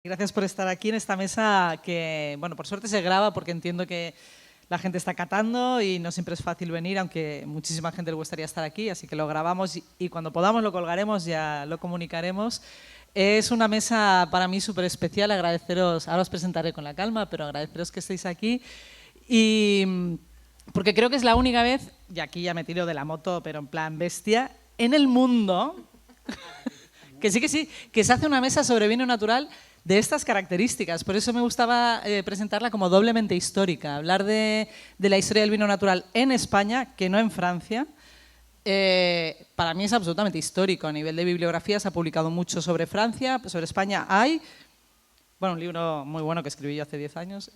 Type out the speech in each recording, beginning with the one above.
Gracias por estar aquí en esta mesa que, bueno, por suerte se graba porque entiendo que la gente está catando y no siempre es fácil venir, aunque muchísima gente le gustaría estar aquí, así que lo grabamos y cuando podamos lo colgaremos, ya lo comunicaremos. Es una mesa para mí súper especial, agradeceros, ahora os presentaré con la calma, pero agradeceros que estéis aquí y porque creo que es la única vez, y aquí ya me tiro de la moto, pero en plan bestia, en el mundo, que sí, que se hace una mesa sobre vino natural de estas características. Por eso me gustaba presentarla como doblemente histórica, hablar de la historia del vino natural en España, que no en Francia. Para mí es absolutamente histórico. A nivel de bibliografía se ha publicado mucho sobre Francia, sobre España hay, bueno, un libro muy bueno que escribí yo hace 10 años.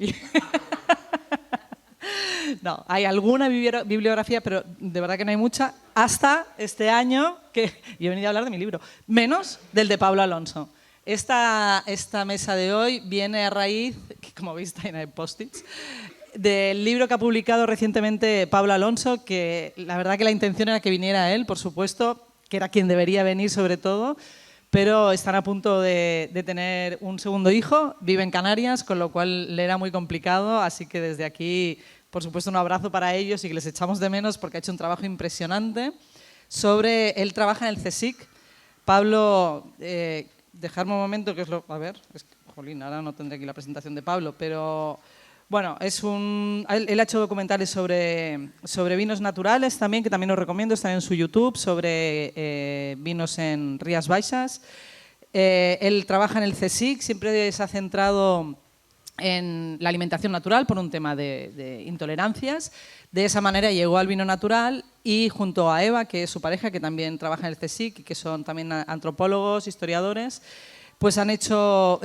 No, hay alguna bibliografía, pero de verdad que no hay mucha, hasta este año, que yo he venido a hablar de mi libro, menos del de Pablo Alonso. Esta mesa de hoy viene a raíz, que como veis está llena de post-its, del libro que ha publicado recientemente Pablo Alonso, que la verdad que la intención era que viniera él, por supuesto, que era quien debería venir sobre todo, pero están a punto de tener un segundo hijo, vive en Canarias, con lo cual le era muy complicado, así que desde aquí, por supuesto, un abrazo para ellos y que les echamos de menos porque ha hecho un trabajo impresionante. Él trabaja en el CSIC. Pablo... dejarme un momento, que es lo... A ver, jolín, ahora no tendré aquí la presentación de Pablo, pero bueno, él ha hecho documentales sobre vinos naturales también, que también os recomiendo, están en su YouTube, sobre vinos en Rías Baixas. Él trabaja en el CSIC, siempre se ha centrado en la alimentación natural por un tema de intolerancias. De esa manera llegó al vino natural y junto a Eva, que es su pareja, que también trabaja en el CSIC y que son también antropólogos, historiadores, pues han hecho,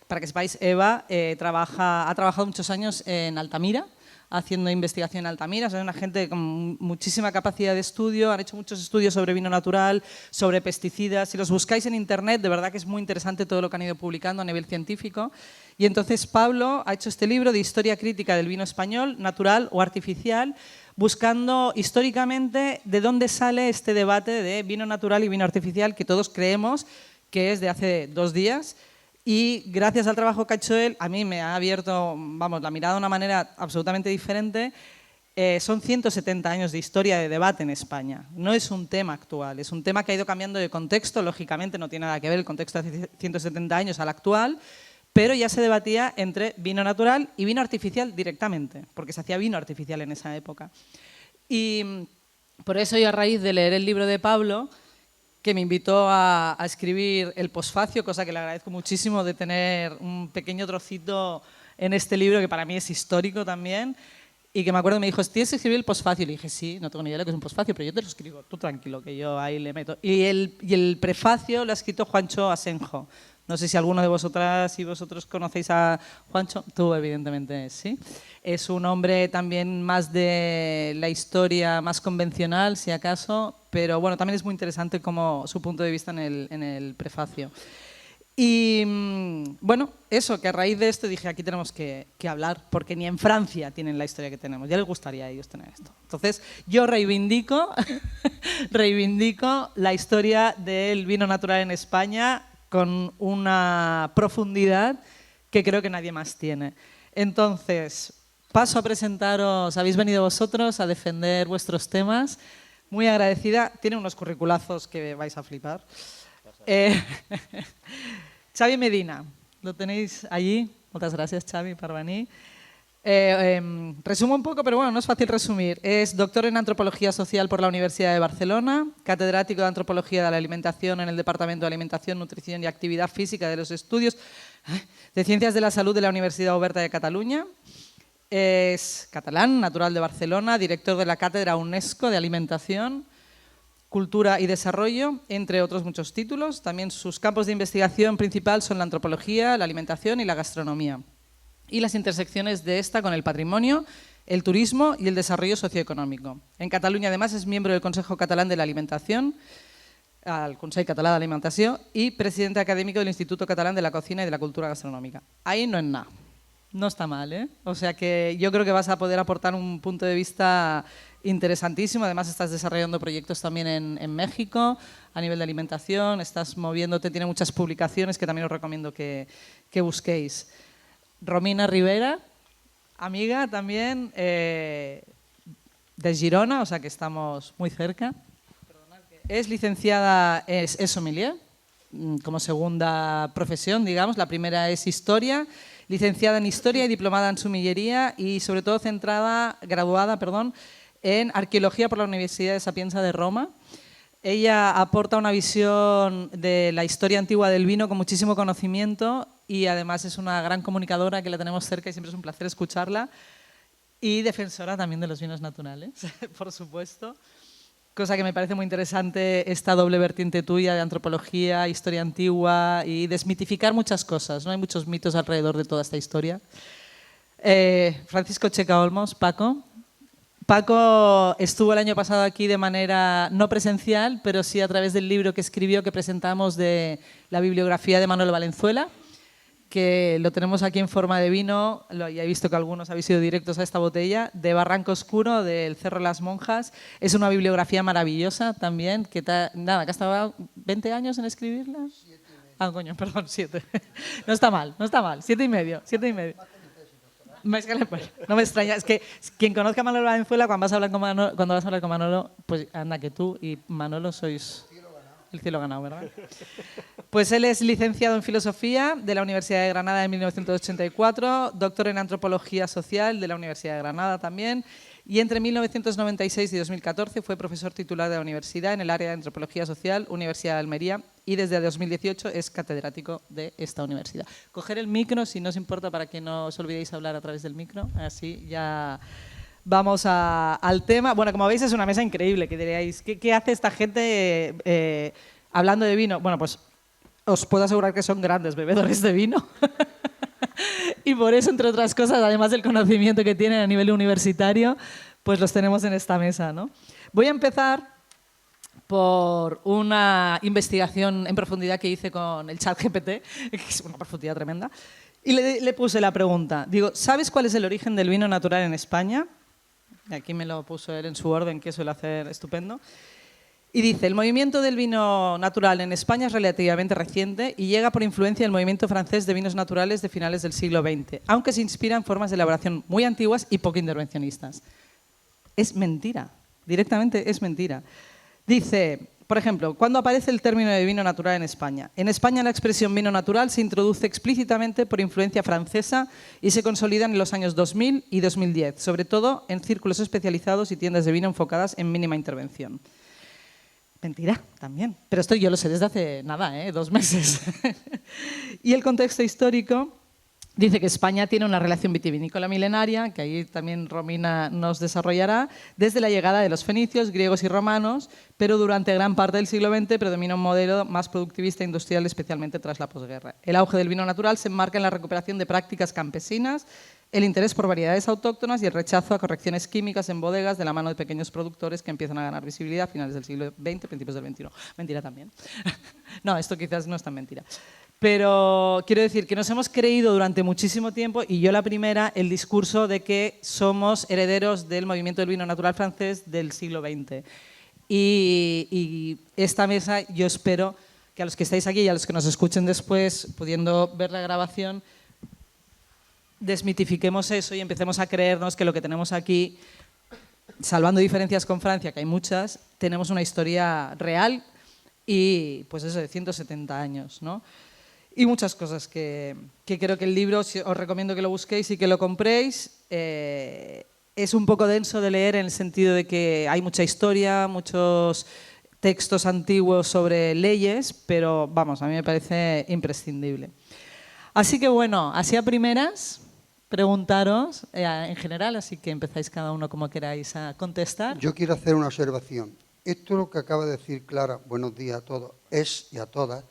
para que sepáis, Eva ha trabajado muchos años en Altamira, haciendo investigación en Altamira. O sea, es una gente con muchísima capacidad de estudio, han hecho muchos estudios sobre vino natural, sobre pesticidas. Si los buscáis en internet, de verdad que es muy interesante todo lo que han ido publicando a nivel científico. Y entonces Pablo ha hecho este libro de historia crítica del vino español, natural o artificial, buscando históricamente de dónde sale este debate de vino natural y vino artificial que todos creemos que es de hace 2 días. Y gracias al trabajo que ha hecho él, a mí me ha abierto, vamos, la mirada de una manera absolutamente diferente. Son 170 años de historia de debate en España. No es un tema actual, es un tema que ha ido cambiando de contexto. Lógicamente no tiene nada que ver el contexto de hace 170 años al actual, pero ya se debatía entre vino natural y vino artificial directamente, porque se hacía vino artificial en esa época. Y por eso yo, a raíz de leer el libro de Pablo, que me invitó a escribir el posfacio, cosa que le agradezco muchísimo, de tener un pequeño trocito en este libro que para mí es histórico también, y que me acuerdo me dijo, ¿tienes que escribir el posfacio? Y le dije, sí, no tengo ni idea de lo que es un posfacio, pero yo te lo escribo, tú tranquilo, que yo ahí le meto. Y el prefacio lo ha escrito Juancho Asenjo. No sé si alguno de vosotras y vosotros conocéis a Juancho. Tú, evidentemente, sí. Es un hombre también más de la historia más convencional, si acaso, pero bueno, también es muy interesante como su punto de vista en el prefacio. Y bueno, eso, que a raíz de esto dije, aquí tenemos que hablar, porque ni en Francia tienen la historia que tenemos. Ya les gustaría a ellos tener esto. Entonces, yo reivindico la historia del vino natural en España con una profundidad que creo que nadie más tiene. Entonces, paso a presentaros, habéis venido vosotros a defender vuestros temas. Muy agradecida. Tiene unos curriculazos que vais a flipar. Xavi Medina, lo tenéis allí. Muchas gracias, Xavi, por venir. Resumo un poco, pero bueno, no es fácil resumir. Es doctor en Antropología Social por la Universidad de Barcelona, catedrático de Antropología de la Alimentación en el Departamento de Alimentación, Nutrición y Actividad Física de los Estudios de Ciencias de la Salud de la Universidad Oberta de Cataluña. Es catalán, natural de Barcelona, director de la Cátedra UNESCO de Alimentación, Cultura y Desarrollo, entre otros muchos títulos. También sus campos de investigación principal son la antropología, la alimentación y la gastronomía, y las intersecciones de esta con el patrimonio, el turismo y el desarrollo socioeconómico. En Cataluña, además, es miembro del Consejo Catalán de la Alimentación, al Consell Català de l'Alimentació, y presidente académico del Instituto Catalán de la Cocina y de la Cultura Gastronómica. Ahí no es nada. No está mal, ¿eh? O sea que yo creo que vas a poder aportar un punto de vista interesantísimo. Además, estás desarrollando proyectos también en México a nivel de alimentación, estás moviéndote, tiene muchas publicaciones que también os recomiendo que busquéis. Romina Rivera, amiga también de Girona, o sea que estamos muy cerca. Es licenciada, es sommelier, como segunda profesión, digamos. La primera es historia, licenciada en historia y diplomada en sumillería y sobre todo graduada en arqueología por la Universidad de Sapienza de Roma. Ella aporta una visión de la historia antigua del vino con muchísimo conocimiento y además es una gran comunicadora que la tenemos cerca y siempre es un placer escucharla. Y defensora también de los vinos naturales, por supuesto. Cosa que me parece muy interesante, esta doble vertiente tuya de antropología, historia antigua y desmitificar muchas cosas, ¿no? Hay muchos mitos alrededor de toda esta historia. Francisco Checa Olmos, Paco. Paco estuvo el año pasado aquí de manera no presencial, pero sí a través del libro que escribió, que presentamos de la bibliografía de Manuel Valenzuela, que lo tenemos aquí en forma de vino, ya he visto que algunos habéis ido directos a esta botella, de Barranco Oscuro, del Cerro de las Monjas. Es una bibliografía maravillosa también, que que has estado 20 años en escribirla. 7 y medio. Ah, coño, perdón, 7. No está mal, 7 y medio, 7 y medio. No me extraña, es que quien conozca a Manuel Valenzuela, cuando vas a hablar con Manolo, pues anda que tú y Manolo sois el cielo ganado, ¿verdad? Pues él es licenciado en Filosofía de la Universidad de Granada en 1984, doctor en Antropología Social de la Universidad de Granada también, y entre 1996 y 2014 fue profesor titular de la universidad en el área de Antropología Social, Universidad de Almería, y desde 2018 es catedrático de esta universidad. Coger el micro, si no os importa, para que no os olvidéis hablar a través del micro, así ya vamos al tema. Bueno, como veis es una mesa increíble, que diríais, ¿qué hace esta gente hablando de vino? Bueno, pues os puedo asegurar que son grandes bebedores de vino. Y por eso, entre otras cosas, además del conocimiento que tienen a nivel universitario, pues los tenemos en esta mesa, ¿no? Voy a empezar por una investigación en profundidad que hice con el ChatGPT, que es una profundidad tremenda, y le puse la pregunta. Digo, ¿sabes cuál es el origen del vino natural en España? Aquí me lo puso él en su orden, que suele hacer estupendo. Y dice, el movimiento del vino natural en España es relativamente reciente y llega por influencia del movimiento francés de vinos naturales de finales del siglo XX, aunque se inspira en formas de elaboración muy antiguas y poco intervencionistas. Es mentira, directamente es mentira. Dice, por ejemplo, ¿cuándo aparece el término de vino natural en España? En España la expresión vino natural se introduce explícitamente por influencia francesa y se consolida en los años 2000 y 2010, sobre todo en círculos especializados y tiendas de vino enfocadas en mínima intervención. Mentira, también. Pero esto yo lo sé desde hace nada, 2 meses. Y el contexto histórico dice que España tiene una relación vitivinícola milenaria, que ahí también Romina nos desarrollará, desde la llegada de los fenicios, griegos y romanos, pero durante gran parte del siglo XX predomina un modelo más productivista e industrial, especialmente tras la posguerra. El auge del vino natural se enmarca en la recuperación de prácticas campesinas, el interés por variedades autóctonas y el rechazo a correcciones químicas en bodegas de la mano de pequeños productores que empiezan a ganar visibilidad a finales del siglo XX, principios del XXI. Mentira también. No, esto quizás no es tan mentira. Pero quiero decir que nos hemos creído durante muchísimo tiempo, y yo la primera, el discurso de que somos herederos del movimiento del vino natural francés del siglo XX. Y esta mesa, yo espero que a los que estáis aquí y a los que nos escuchen después, pudiendo ver la grabación, desmitifiquemos eso y empecemos a creernos que lo que tenemos aquí, salvando diferencias con Francia, que hay muchas, tenemos una historia real y pues eso de 170 años, ¿no? Y muchas cosas que creo que el libro, os recomiendo que lo busquéis y que lo compréis. Es un poco denso de leer en el sentido de que hay mucha historia, muchos textos antiguos sobre leyes, pero vamos, a mí me parece imprescindible. Así que bueno, así a primeras, preguntaros en general, así que empezáis cada uno como queráis a contestar. Yo quiero hacer una observación. Esto lo que acaba de decir Clara, buenos días a todos, y a todas,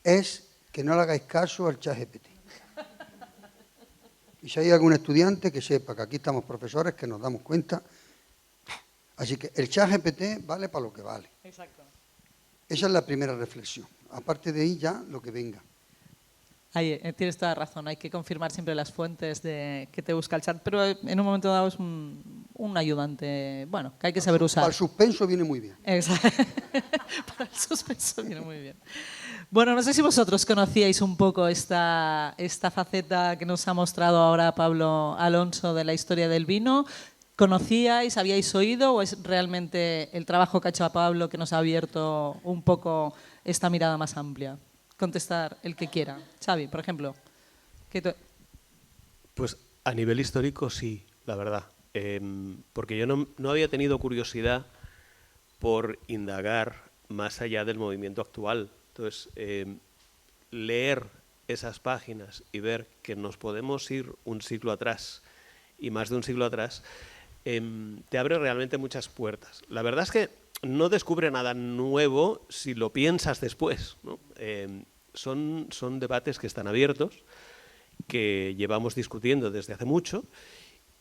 es que no le hagáis caso al ChatGPT. Y si hay algún estudiante que sepa que aquí estamos profesores, que nos damos cuenta. Así que el ChatGPT vale para lo que vale. Exacto. Esa es la primera reflexión. Aparte de ahí ya lo que venga. Tienes toda razón, hay que confirmar siempre las fuentes que te busca el chat, pero en un momento dado es un ayudante, bueno, que hay que saber usar. Para el suspenso viene muy bien. Exacto. Para el suspenso viene muy bien. Bueno, no sé si vosotros conocíais un poco esta faceta que nos ha mostrado ahora Pablo Alonso de la historia del vino. ¿Conocíais, habíais oído o es realmente el trabajo que ha hecho Pablo que nos ha abierto un poco esta mirada más amplia? Contestar el que quiera. Xavi, por ejemplo. Pues a nivel histórico sí, la verdad. Porque yo no había tenido curiosidad por indagar más allá del movimiento actual. Entonces, leer esas páginas y ver que nos podemos ir un siglo atrás y más de un siglo atrás, te abre realmente muchas puertas. La verdad es que no descubre nada nuevo si lo piensas después, ¿no? Son debates que están abiertos, que llevamos discutiendo desde hace mucho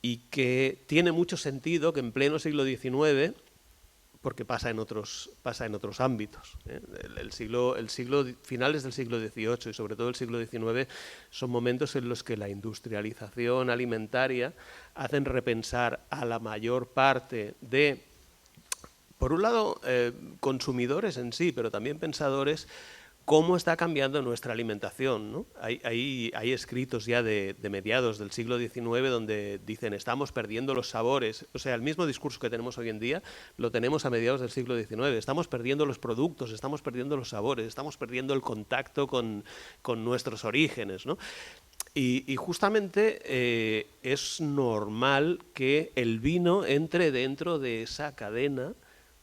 y que tiene mucho sentido que en pleno siglo XIX, porque pasa en otros ámbitos, ¿eh? Finales del siglo XVIII y sobre todo el siglo XIX son momentos en los que la industrialización alimentaria hacen repensar a la mayor parte de, por un lado, consumidores en sí, pero también pensadores, cómo está cambiando nuestra alimentación, ¿no? Hay escritos ya de mediados del siglo XIX donde dicen estamos perdiendo los sabores. O sea, el mismo discurso que tenemos hoy en día lo tenemos a mediados del siglo XIX. Estamos perdiendo los productos, estamos perdiendo los sabores, estamos perdiendo el contacto con nuestros orígenes, ¿no? Y justamente es normal que el vino entre dentro de esa cadena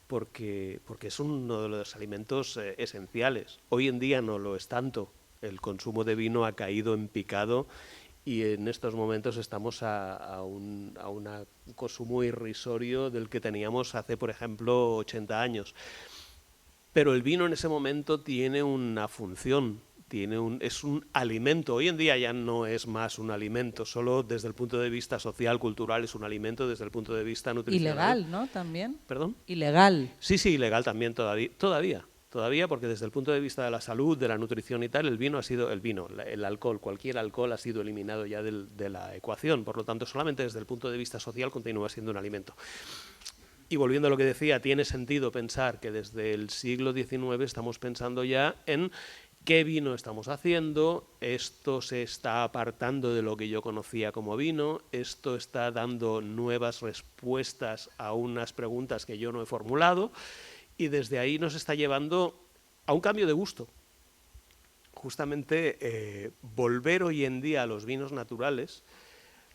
porque es uno de los alimentos esenciales. Hoy en día no lo es tanto. El consumo de vino ha caído en picado y en estos momentos estamos a un consumo irrisorio del que teníamos hace, por ejemplo, 80 años. Pero el vino en ese momento tiene una función. Es un alimento. Hoy en día ya no es más un alimento, solo desde el punto de vista social, cultural, es un alimento, desde el punto de vista nutricional. Ilegal, ¿no? También. ¿Perdón? Ilegal. Sí, ilegal también todavía, porque desde el punto de vista de la salud, de la nutrición y tal, el alcohol, cualquier alcohol ha sido eliminado ya de la ecuación, por lo tanto solamente desde el punto de vista social continúa siendo un alimento. Y volviendo a lo que decía, tiene sentido pensar que desde el siglo XIX estamos pensando ya en ¿qué vino estamos haciendo? Esto se está apartando de lo que yo conocía como vino, esto está dando nuevas respuestas a unas preguntas que yo no he formulado y desde ahí nos está llevando a un cambio de gusto. Justamente volver hoy en día a los vinos naturales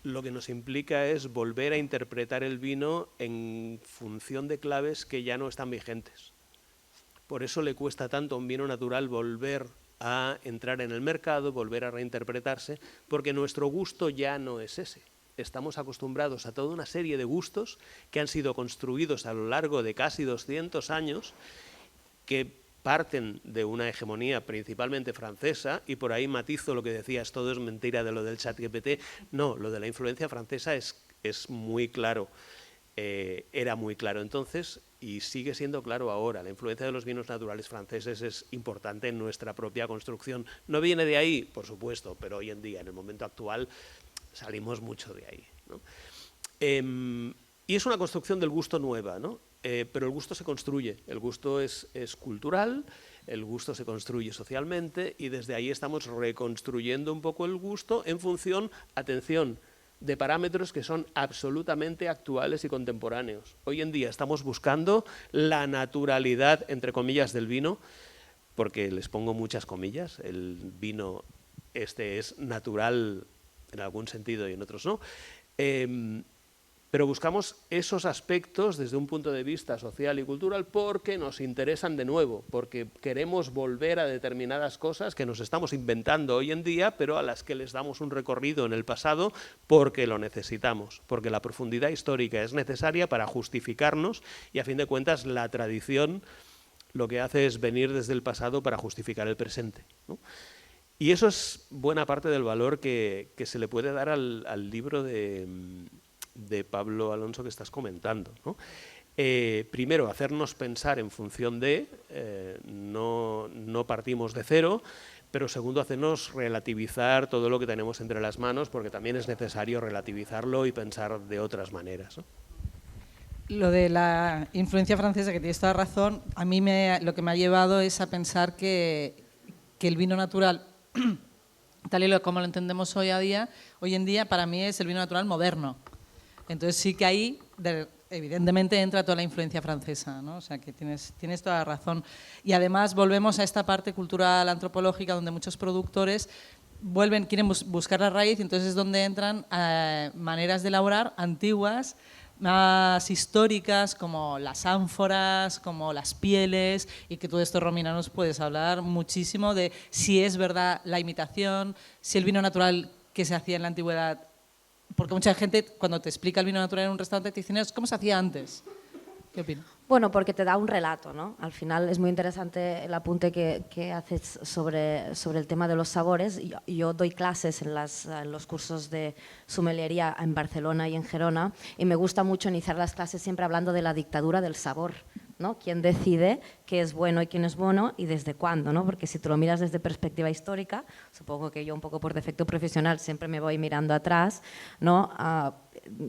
lo que nos implica es volver a interpretar el vino en función de claves que ya no están vigentes. Por eso le cuesta tanto a un vino natural volver a entrar en el mercado, volver a reinterpretarse, porque nuestro gusto ya no es ese. Estamos acostumbrados a toda una serie de gustos que han sido construidos a lo largo de casi 200 años, que parten de una hegemonía principalmente francesa, y por ahí matizo lo que decías, todo es mentira de lo del ChatGPT. No, lo de la influencia francesa es muy claro. Era muy claro entonces y sigue siendo claro ahora. La influencia de los vinos naturales franceses es importante en nuestra propia construcción. No viene de ahí, por supuesto, pero hoy en día, en el momento actual, salimos mucho de ahí, ¿no? Y es una construcción del gusto nueva, ¿no? Pero el gusto se construye, el gusto es cultural, el gusto se construye socialmente y desde ahí estamos reconstruyendo un poco el gusto en función, atención, de parámetros que son absolutamente actuales y contemporáneos. Hoy en día estamos buscando la naturalidad, entre comillas, del vino, porque les pongo muchas comillas, el vino es natural en algún sentido y en otros no, pero buscamos esos aspectos desde un punto de vista social y cultural porque nos interesan de nuevo, porque queremos volver a determinadas cosas que nos estamos inventando hoy en día, pero a las que les damos un recorrido en el pasado porque lo necesitamos, porque la profundidad histórica es necesaria para justificarnos y a fin de cuentas la tradición lo que hace es venir desde el pasado para justificar el presente, ¿no? Y eso es buena parte del valor que se le puede dar al libro de Pablo Alonso que estás comentando, ¿no? Primero, hacernos pensar en función de, no partimos de cero, pero segundo, hacernos relativizar todo lo que tenemos entre las manos, porque también es necesario relativizarlo y pensar de otras maneras, ¿no? Lo de la influencia francesa, que tienes toda razón, a mí lo que me ha llevado es a pensar que el vino natural, tal y como lo entendemos hoy en día, para mí es el vino natural moderno. Entonces sí que ahí, evidentemente, entra toda la influencia francesa, ¿no? O sea que tienes toda la razón. Y además volvemos a esta parte cultural antropológica donde muchos productores quieren buscar la raíz, y entonces es donde entran maneras de elaborar antiguas, más históricas, como las ánforas, como las pieles, y que todo esto, Romina, nos puedes hablar muchísimo de si es verdad la imitación, si el vino natural que se hacía en la antigüedad, porque mucha gente cuando te explica el vino natural en un restaurante te dicen, ¿cómo se hacía antes? ¿Qué opinas? Bueno, porque te da un relato, ¿no? Al final es muy interesante el apunte que haces sobre el tema de los sabores. Yo doy clases en los cursos de sommeliería en Barcelona y en Gerona, y me gusta mucho iniciar las clases siempre hablando de la dictadura del sabor, ¿no? ¿Quién decide qué es bueno y quién es bueno y desde cuándo, ¿no? Porque si tú lo miras desde perspectiva histórica, supongo que yo un poco por defecto profesional siempre me voy mirando atrás, ¿no?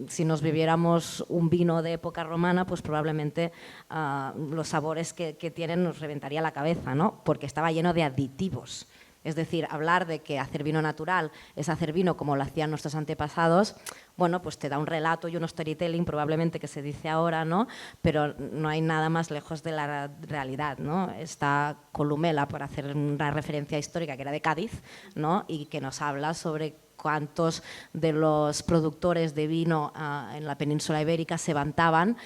Si nos bebiéramos un vino de época romana, pues probablemente los sabores que tienen nos reventaría la cabeza, ¿no? Porque estaba lleno de aditivos. Es decir, hablar de que hacer vino natural es hacer vino como lo hacían nuestros antepasados, bueno, pues te da un relato y un storytelling probablemente que se dice ahora, ¿no? Pero no hay nada más lejos de la realidad, ¿no? Está Columela, por hacer una referencia histórica, que era de Cádiz, ¿no? Y que nos habla sobre cuántos de los productores de vino en la península ibérica se vantaban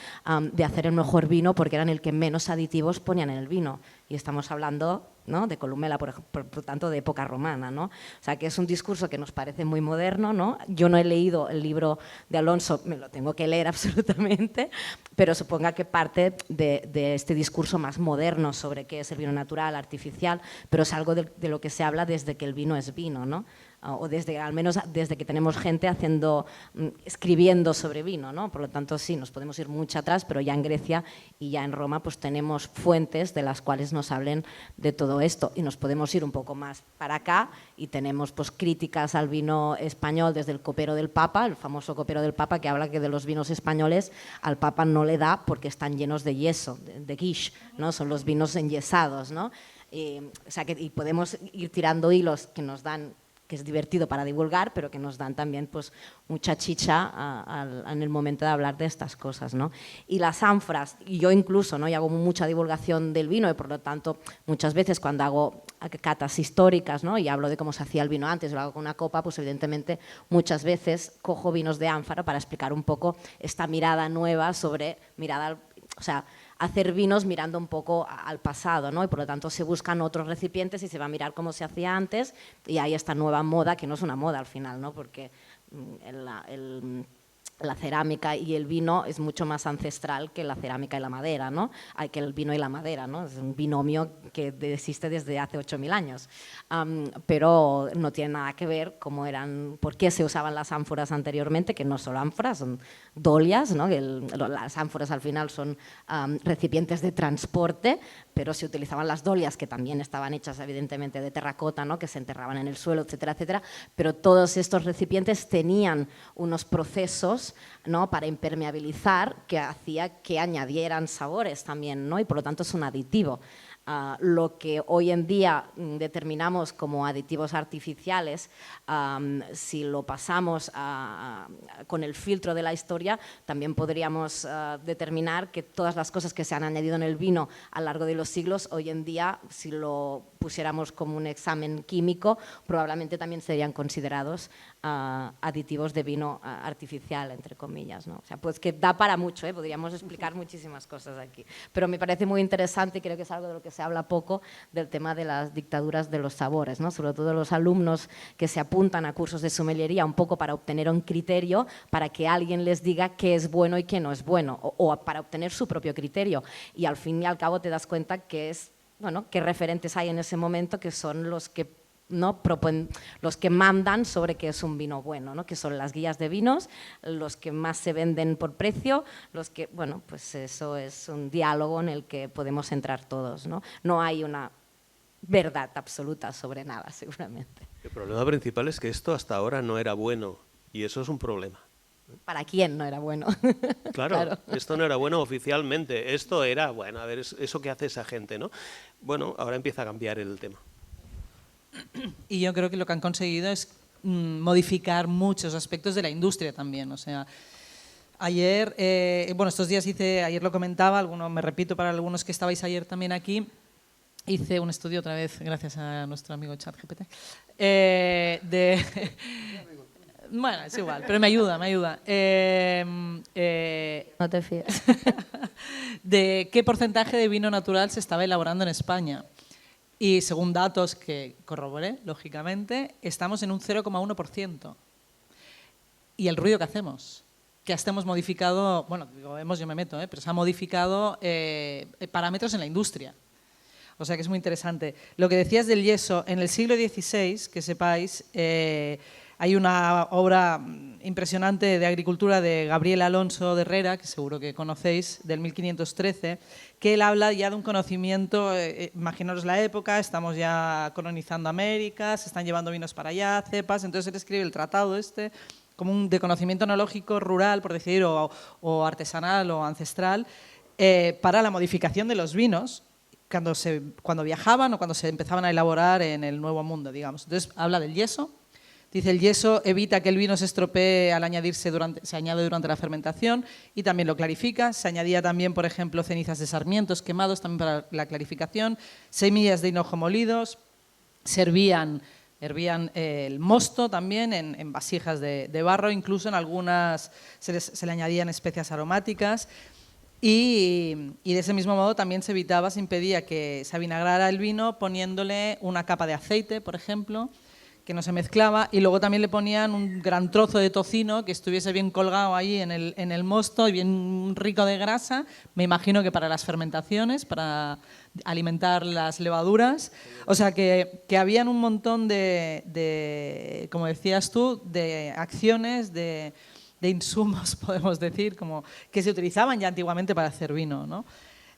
de hacer el mejor vino porque eran el que menos aditivos ponían en el vino. Y estamos hablando, ¿no?, de Columela, por tanto, de época romana, ¿no? O sea, que es un discurso que nos parece muy moderno, ¿no? Yo no he leído el libro de Alonso, me lo tengo que leer absolutamente, pero suponga que parte de este discurso más moderno sobre qué es el vino natural, artificial, pero es algo de lo que se habla desde que el vino es vino, ¿no? O al menos desde que tenemos gente escribiendo sobre vino, ¿no? Por lo tanto, sí, nos podemos ir mucho atrás, pero ya en Grecia y ya en Roma pues tenemos fuentes de las cuales nos hablen de todo esto, y nos podemos ir un poco más para acá y tenemos pues críticas al vino español desde el copero del Papa, el famoso copero del Papa, que habla que de los vinos españoles al Papa no le da porque están llenos de yeso, de quiche, ¿no? Son los vinos enyesados, ¿no? O sea, y podemos ir tirando hilos que nos dan, que es divertido para divulgar, pero que nos dan también pues, mucha chicha en el momento de hablar de estas cosas, ¿no? Y las ánforas, y yo incluso, ¿no?, y hago mucha divulgación del vino, y por lo tanto muchas veces cuando hago catas históricas, ¿no?, y hablo de cómo se hacía el vino antes, lo hago con una copa, pues evidentemente muchas veces cojo vinos de ánfora para explicar un poco esta mirada nueva sobre o sea, hacer vinos mirando un poco al pasado, ¿no? Y por lo tanto se buscan otros recipientes y se va a mirar cómo se hacía antes, y hay esta nueva moda, que no es una moda al final, ¿no? Porque la cerámica y el vino es mucho más ancestral que la cerámica y la madera, ¿no? Hay que el vino y la madera, ¿no? Es un binomio que existe desde hace 8.000 años, pero no tiene nada que ver por qué se usaban las ánforas anteriormente, que no solo ánforas, son dolias, ¿no? Las ánforas al final son recipientes de transporte, pero se utilizaban las dolias, que también estaban hechas evidentemente de terracota, ¿no?, que se enterraban en el suelo, etcétera, etcétera, pero todos estos recipientes tenían unos procesos, ¿no?, para impermeabilizar, que hacía que añadieran sabores también, ¿no?, y por lo tanto es un aditivo. Lo que hoy en día determinamos como aditivos artificiales, si lo pasamos con el filtro de la historia, también podríamos determinar que todas las cosas que se han añadido en el vino a lo largo de los siglos, hoy en día, si lo pusiéramos como un examen químico, probablemente también serían considerados aditivos de vino artificial, entre comillas, ¿no? O sea, pues que da para mucho, podríamos explicar muchísimas cosas aquí, pero me parece muy interesante, y creo que es algo de lo que se habla poco, del tema de las dictaduras de los sabores, ¿no? Sobre todo los alumnos que se apuntan a cursos de sommeliería un poco para obtener un criterio, para que alguien les diga qué es bueno y qué no es bueno, o para obtener su propio criterio, y al fin y al cabo te das cuenta que qué referentes hay en ese momento que son los que los que mandan sobre qué es un vino bueno, ¿no?, que son las guías de vinos, los que más se venden por precio, pues eso es un diálogo en el que podemos entrar todos, ¿no? No hay una verdad absoluta sobre nada, seguramente. El problema principal es que esto hasta ahora no era bueno y eso es un problema. ¿Para quién no era bueno? Claro, esto no era bueno oficialmente, esto era, bueno, a ver, eso que hace esa gente, ¿no? Bueno, ahora empieza a cambiar el tema. Y yo creo que lo que han conseguido es modificar muchos aspectos de la industria también. O sea, ayer, bueno, estos días ayer lo comentaba, me repito para algunos que estabais ayer también aquí, hice un estudio otra vez, gracias a nuestro amigo ChatGPT, bueno, es igual, pero me ayuda. No te fíes. De qué porcentaje de vino natural se estaba elaborando en España. Y según datos que corroboré, lógicamente, estamos en un 0,1%. Y el ruido que hacemos, que hasta hemos modificado, bueno, digo yo me meto, pero se han modificado parámetros en la industria. O sea que es muy interesante. Lo que decías del yeso, en el siglo XVI, que sepáis, hay una obra impresionante de agricultura de Gabriel Alonso de Herrera, que seguro que conocéis, del 1513, que él habla ya de un conocimiento, imaginaros la época, estamos ya colonizando América, se están llevando vinos para allá, cepas, entonces él escribe el tratado como un de conocimiento enológico rural, por decir, o artesanal o ancestral, para la modificación de los vinos, cuando viajaban o cuando se empezaban a elaborar en el Nuevo Mundo, digamos. Entonces habla del yeso. Dice, el yeso evita que el vino se estropee al añadirse se añade durante la fermentación y también lo clarifica. Se añadía también, por ejemplo, cenizas de sarmientos quemados también para la clarificación, semillas de hinojo molidos, hervían el mosto también en vasijas de barro, incluso en algunas se le añadían especias aromáticas. Y de ese mismo modo también se impedía que se avinagrara el vino poniéndole una capa de aceite, por ejemplo, que no se mezclaba, y luego también le ponían un gran trozo de tocino que estuviese bien colgado ahí en el mosto y bien rico de grasa, me imagino que para las fermentaciones, para alimentar las levaduras. O sea que habían un montón de, como decías tú, de acciones, de insumos, podemos decir, como que se utilizaban ya antiguamente para hacer vino, ¿no?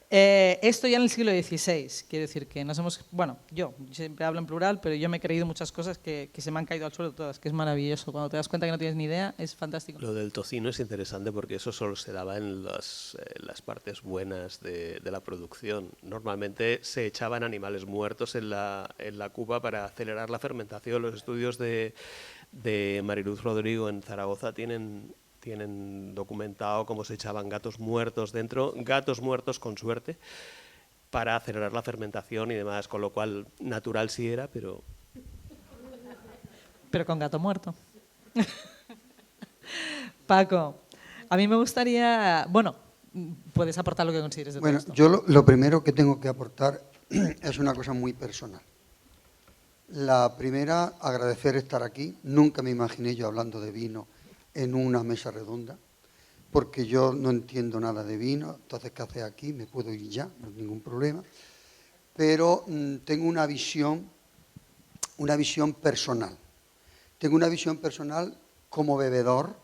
Esto ya en el siglo XVI, quiero decir que nos hemos, bueno, yo siempre hablo en plural, pero yo me he creído muchas cosas que se me han caído al suelo todas, que es maravilloso. Cuando te das cuenta que no tienes ni idea, es fantástico. Lo del tocino es interesante porque eso solo se daba en las partes buenas de la producción. Normalmente se echaban animales muertos en la cuba para acelerar la fermentación. Los estudios de Mariluz Rodrigo en Zaragoza tienen documentado cómo se echaban gatos muertos dentro, gatos muertos con suerte, para acelerar la fermentación y demás, con lo cual natural sí era, pero con gato muerto. Paco, a mí me gustaría, bueno, puedes aportar lo que consideres de todo esto. Yo lo primero que tengo que aportar es una cosa muy personal. La primera, agradecer estar aquí. Nunca me imaginé yo hablando de vino en una mesa redonda, porque yo no entiendo nada de vino, entonces ¿qué haces aquí? Me puedo ir ya, no hay ningún problema. Pero tengo una visión personal. Tengo una visión personal como bebedor,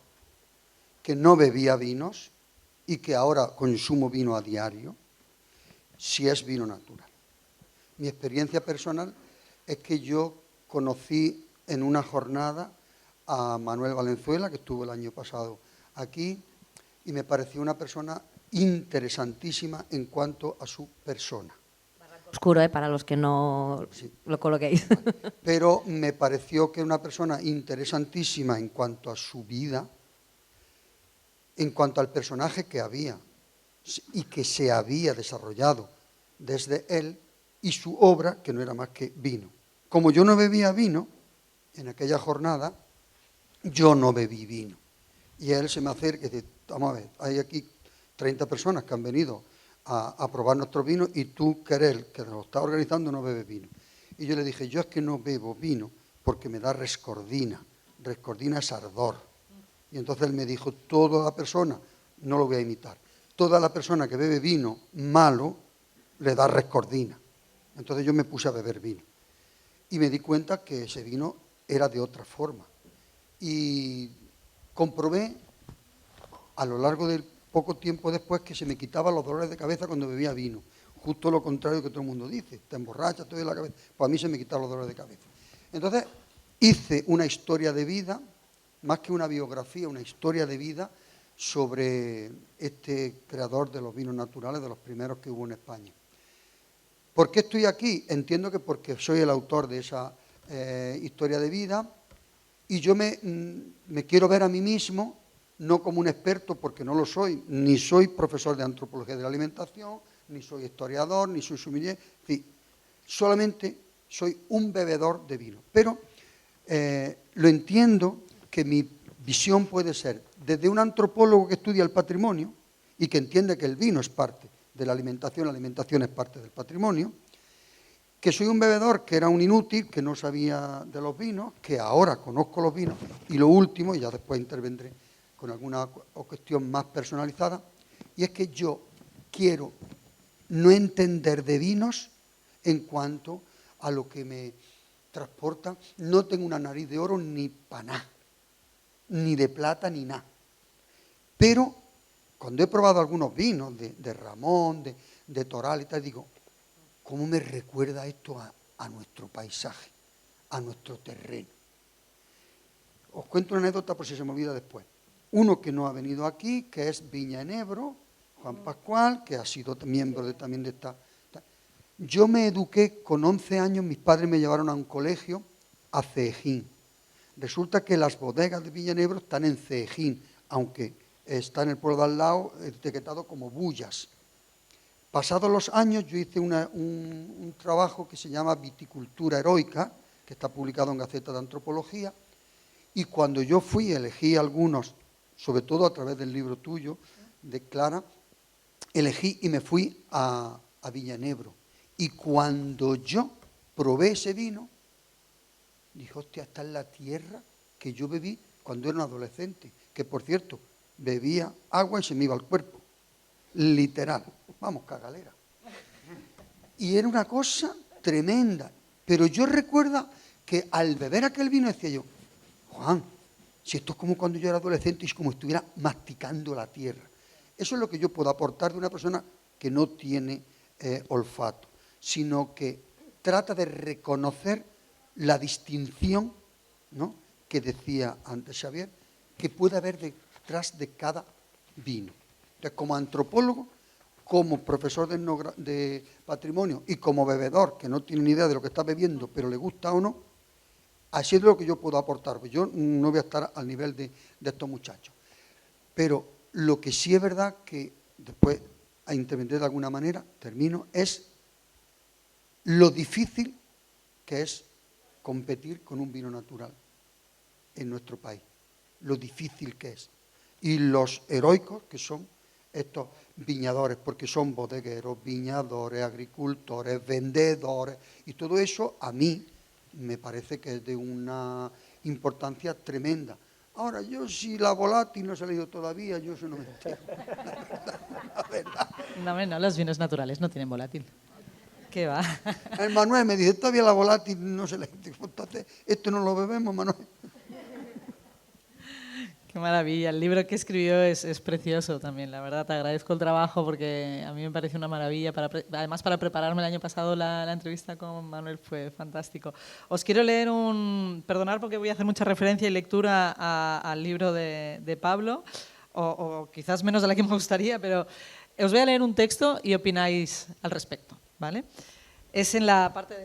que no bebía vinos y que ahora consumo vino a diario, si es vino natural. Mi experiencia personal es que yo conocí en una jornada a Manuel Valenzuela, que estuvo el año pasado aquí, y me pareció una persona interesantísima en cuanto a su persona. Oscuro, para los que no lo coloquéis. Pero me pareció que una persona interesantísima en cuanto a su vida, en cuanto al personaje que había y que se había desarrollado desde él y su obra, que no era más que vino. Como yo no bebía vino, en aquella jornada, yo no bebí vino. Y él se me acerca y dice, vamos a ver, hay aquí 30 personas que han venido a probar nuestro vino y tú, que eres el que lo está organizando, no bebes vino. Y yo le dije, yo es que no bebo vino porque me da rescordina. Rescordina es ardor. Y entonces él me dijo, toda la persona, no lo voy a imitar, toda la persona que bebe vino malo le da rescordina. Entonces yo me puse a beber vino. Y me di cuenta que ese vino era de otra forma. Y comprobé a lo largo del poco tiempo después que se me quitaban los dolores de cabeza cuando bebía vino. justo lo contrario que todo el mundo dice, te emborrachas, te duele la cabeza. Pues a mí se me quitaron los dolores de cabeza. Entonces hice una historia de vida, más que una biografía, una historia de vida sobre este creador de los vinos naturales, de los primeros que hubo en España. ¿Por qué estoy aquí? Entiendo que porque soy el autor de esa historia de vida y yo me quiero ver a mí mismo no como un experto, porque no lo soy, ni soy profesor de antropología de la alimentación, ni soy historiador, ni soy sommelier, en fin, solamente soy un bebedor de vino. Pero lo entiendo que mi visión puede ser desde un antropólogo que estudia el patrimonio y que entiende que el vino es parte de la alimentación es parte del patrimonio, que soy un bebedor que era un inútil, que no sabía de los vinos, que ahora conozco los vinos, y lo último, y ya después intervendré con alguna cuestión más personalizada, y es que yo quiero no entender de vinos en cuanto a lo que me transporta. No tengo una nariz de oro ni para nada, ni de plata ni nada. Pero cuando he probado algunos vinos de Ramón, de Toral y tal, digo, ¿cómo me recuerda esto a nuestro paisaje, a nuestro terreno? Os cuento una anécdota por si se me olvida después. Uno que no ha venido aquí, que es Viña en Ebro, Juan Pascual, que ha sido miembro también de esta. Yo me eduqué con 11 años, mis padres me llevaron a un colegio a Ceejín. Resulta que las bodegas de Viña en Ebro están en Ceejín, aunque está en el pueblo de al lado etiquetado como Bullas. Pasados los años yo hice un trabajo que se llama Viticultura Heroica, que está publicado en Gaceta de Antropología, y cuando yo fui, elegí algunos, sobre todo a través del libro tuyo, de Clara, elegí y me fui a Viña en Ebro. Y cuando yo probé ese vino, dije, hostia, esta es la tierra que yo bebí cuando era un adolescente, que por cierto, bebía agua y se me iba al cuerpo, literal, vamos, cagalera. Y era una cosa tremenda, pero yo recuerdo que al beber aquel vino decía yo, Juan, si esto es como cuando yo era adolescente y es como si estuviera masticando la tierra. Eso es lo que yo puedo aportar de una persona que no tiene olfato, sino que trata de reconocer la distinción, ¿no?, que decía antes Xavier, que puede haber detrás de cada vino. Entonces, como antropólogo, como profesor de patrimonio y como bebedor, que no tiene ni idea de lo que está bebiendo, pero le gusta o no, así es lo que yo puedo aportar. Yo no voy a estar al nivel de estos muchachos. Pero lo que sí es verdad que después, a intervenir de alguna manera, termino, es lo difícil que es competir con un vino natural en nuestro país. Lo difícil que es. Y los heroicos que son estos viñadores, porque son bodegueros, viñadores, agricultores, vendedores, y todo eso a mí me parece que es de una importancia tremenda. Ahora, yo si la volátil no se ha leído todavía, yo eso no me entero. La verdad. No, los vinos naturales no tienen volátil. ¿Qué va? El Manuel me dice, todavía la volátil no se le... Entonces, esto no lo bebemos, Manuel. Qué maravilla, el libro que escribió es precioso también, la verdad, te agradezco el trabajo porque a mí me parece una maravilla, además para prepararme el año pasado la entrevista con Manuel fue fantástico. Os quiero leer perdonar porque voy a hacer mucha referencia y lectura al libro de Pablo, o quizás menos de la que me gustaría, pero os voy a leer un texto y opináis al respecto, ¿vale? Es en la parte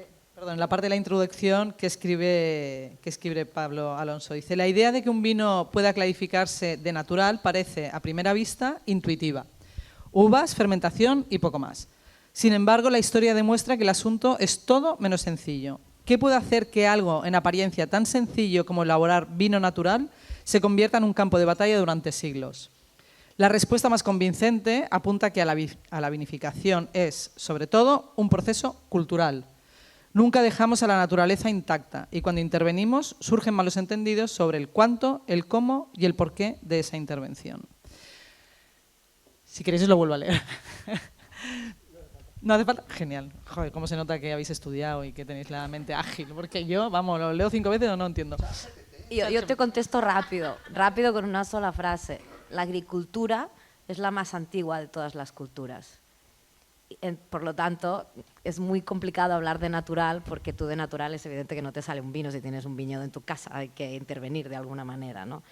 de la introducción que escribe Pablo Alonso. Dice, la idea de que un vino pueda clasificarse de natural parece, a primera vista, intuitiva. Uvas, fermentación y poco más. Sin embargo, la historia demuestra que el asunto es todo menos sencillo. ¿Qué puede hacer que algo en apariencia tan sencillo como elaborar vino natural se convierta en un campo de batalla durante siglos? La respuesta más convincente apunta que a la vinificación es, sobre todo, un proceso cultural. Nunca dejamos a la naturaleza intacta y cuando intervenimos surgen malos entendidos sobre el cuánto, el cómo y el porqué de esa intervención. Si queréis os lo vuelvo a leer. ¿No hace falta? Genial. Joder, cómo se nota que habéis estudiado y que tenéis la mente ágil. Porque yo, vamos, lo leo 5 veces o no entiendo. Yo te contesto rápido con una sola frase. La agricultura es la más antigua de todas las culturas. Por lo tanto, es muy complicado hablar de natural, porque tú de natural es evidente que no te sale un vino si tienes un viñedo en tu casa, hay que intervenir de alguna manera, ¿no?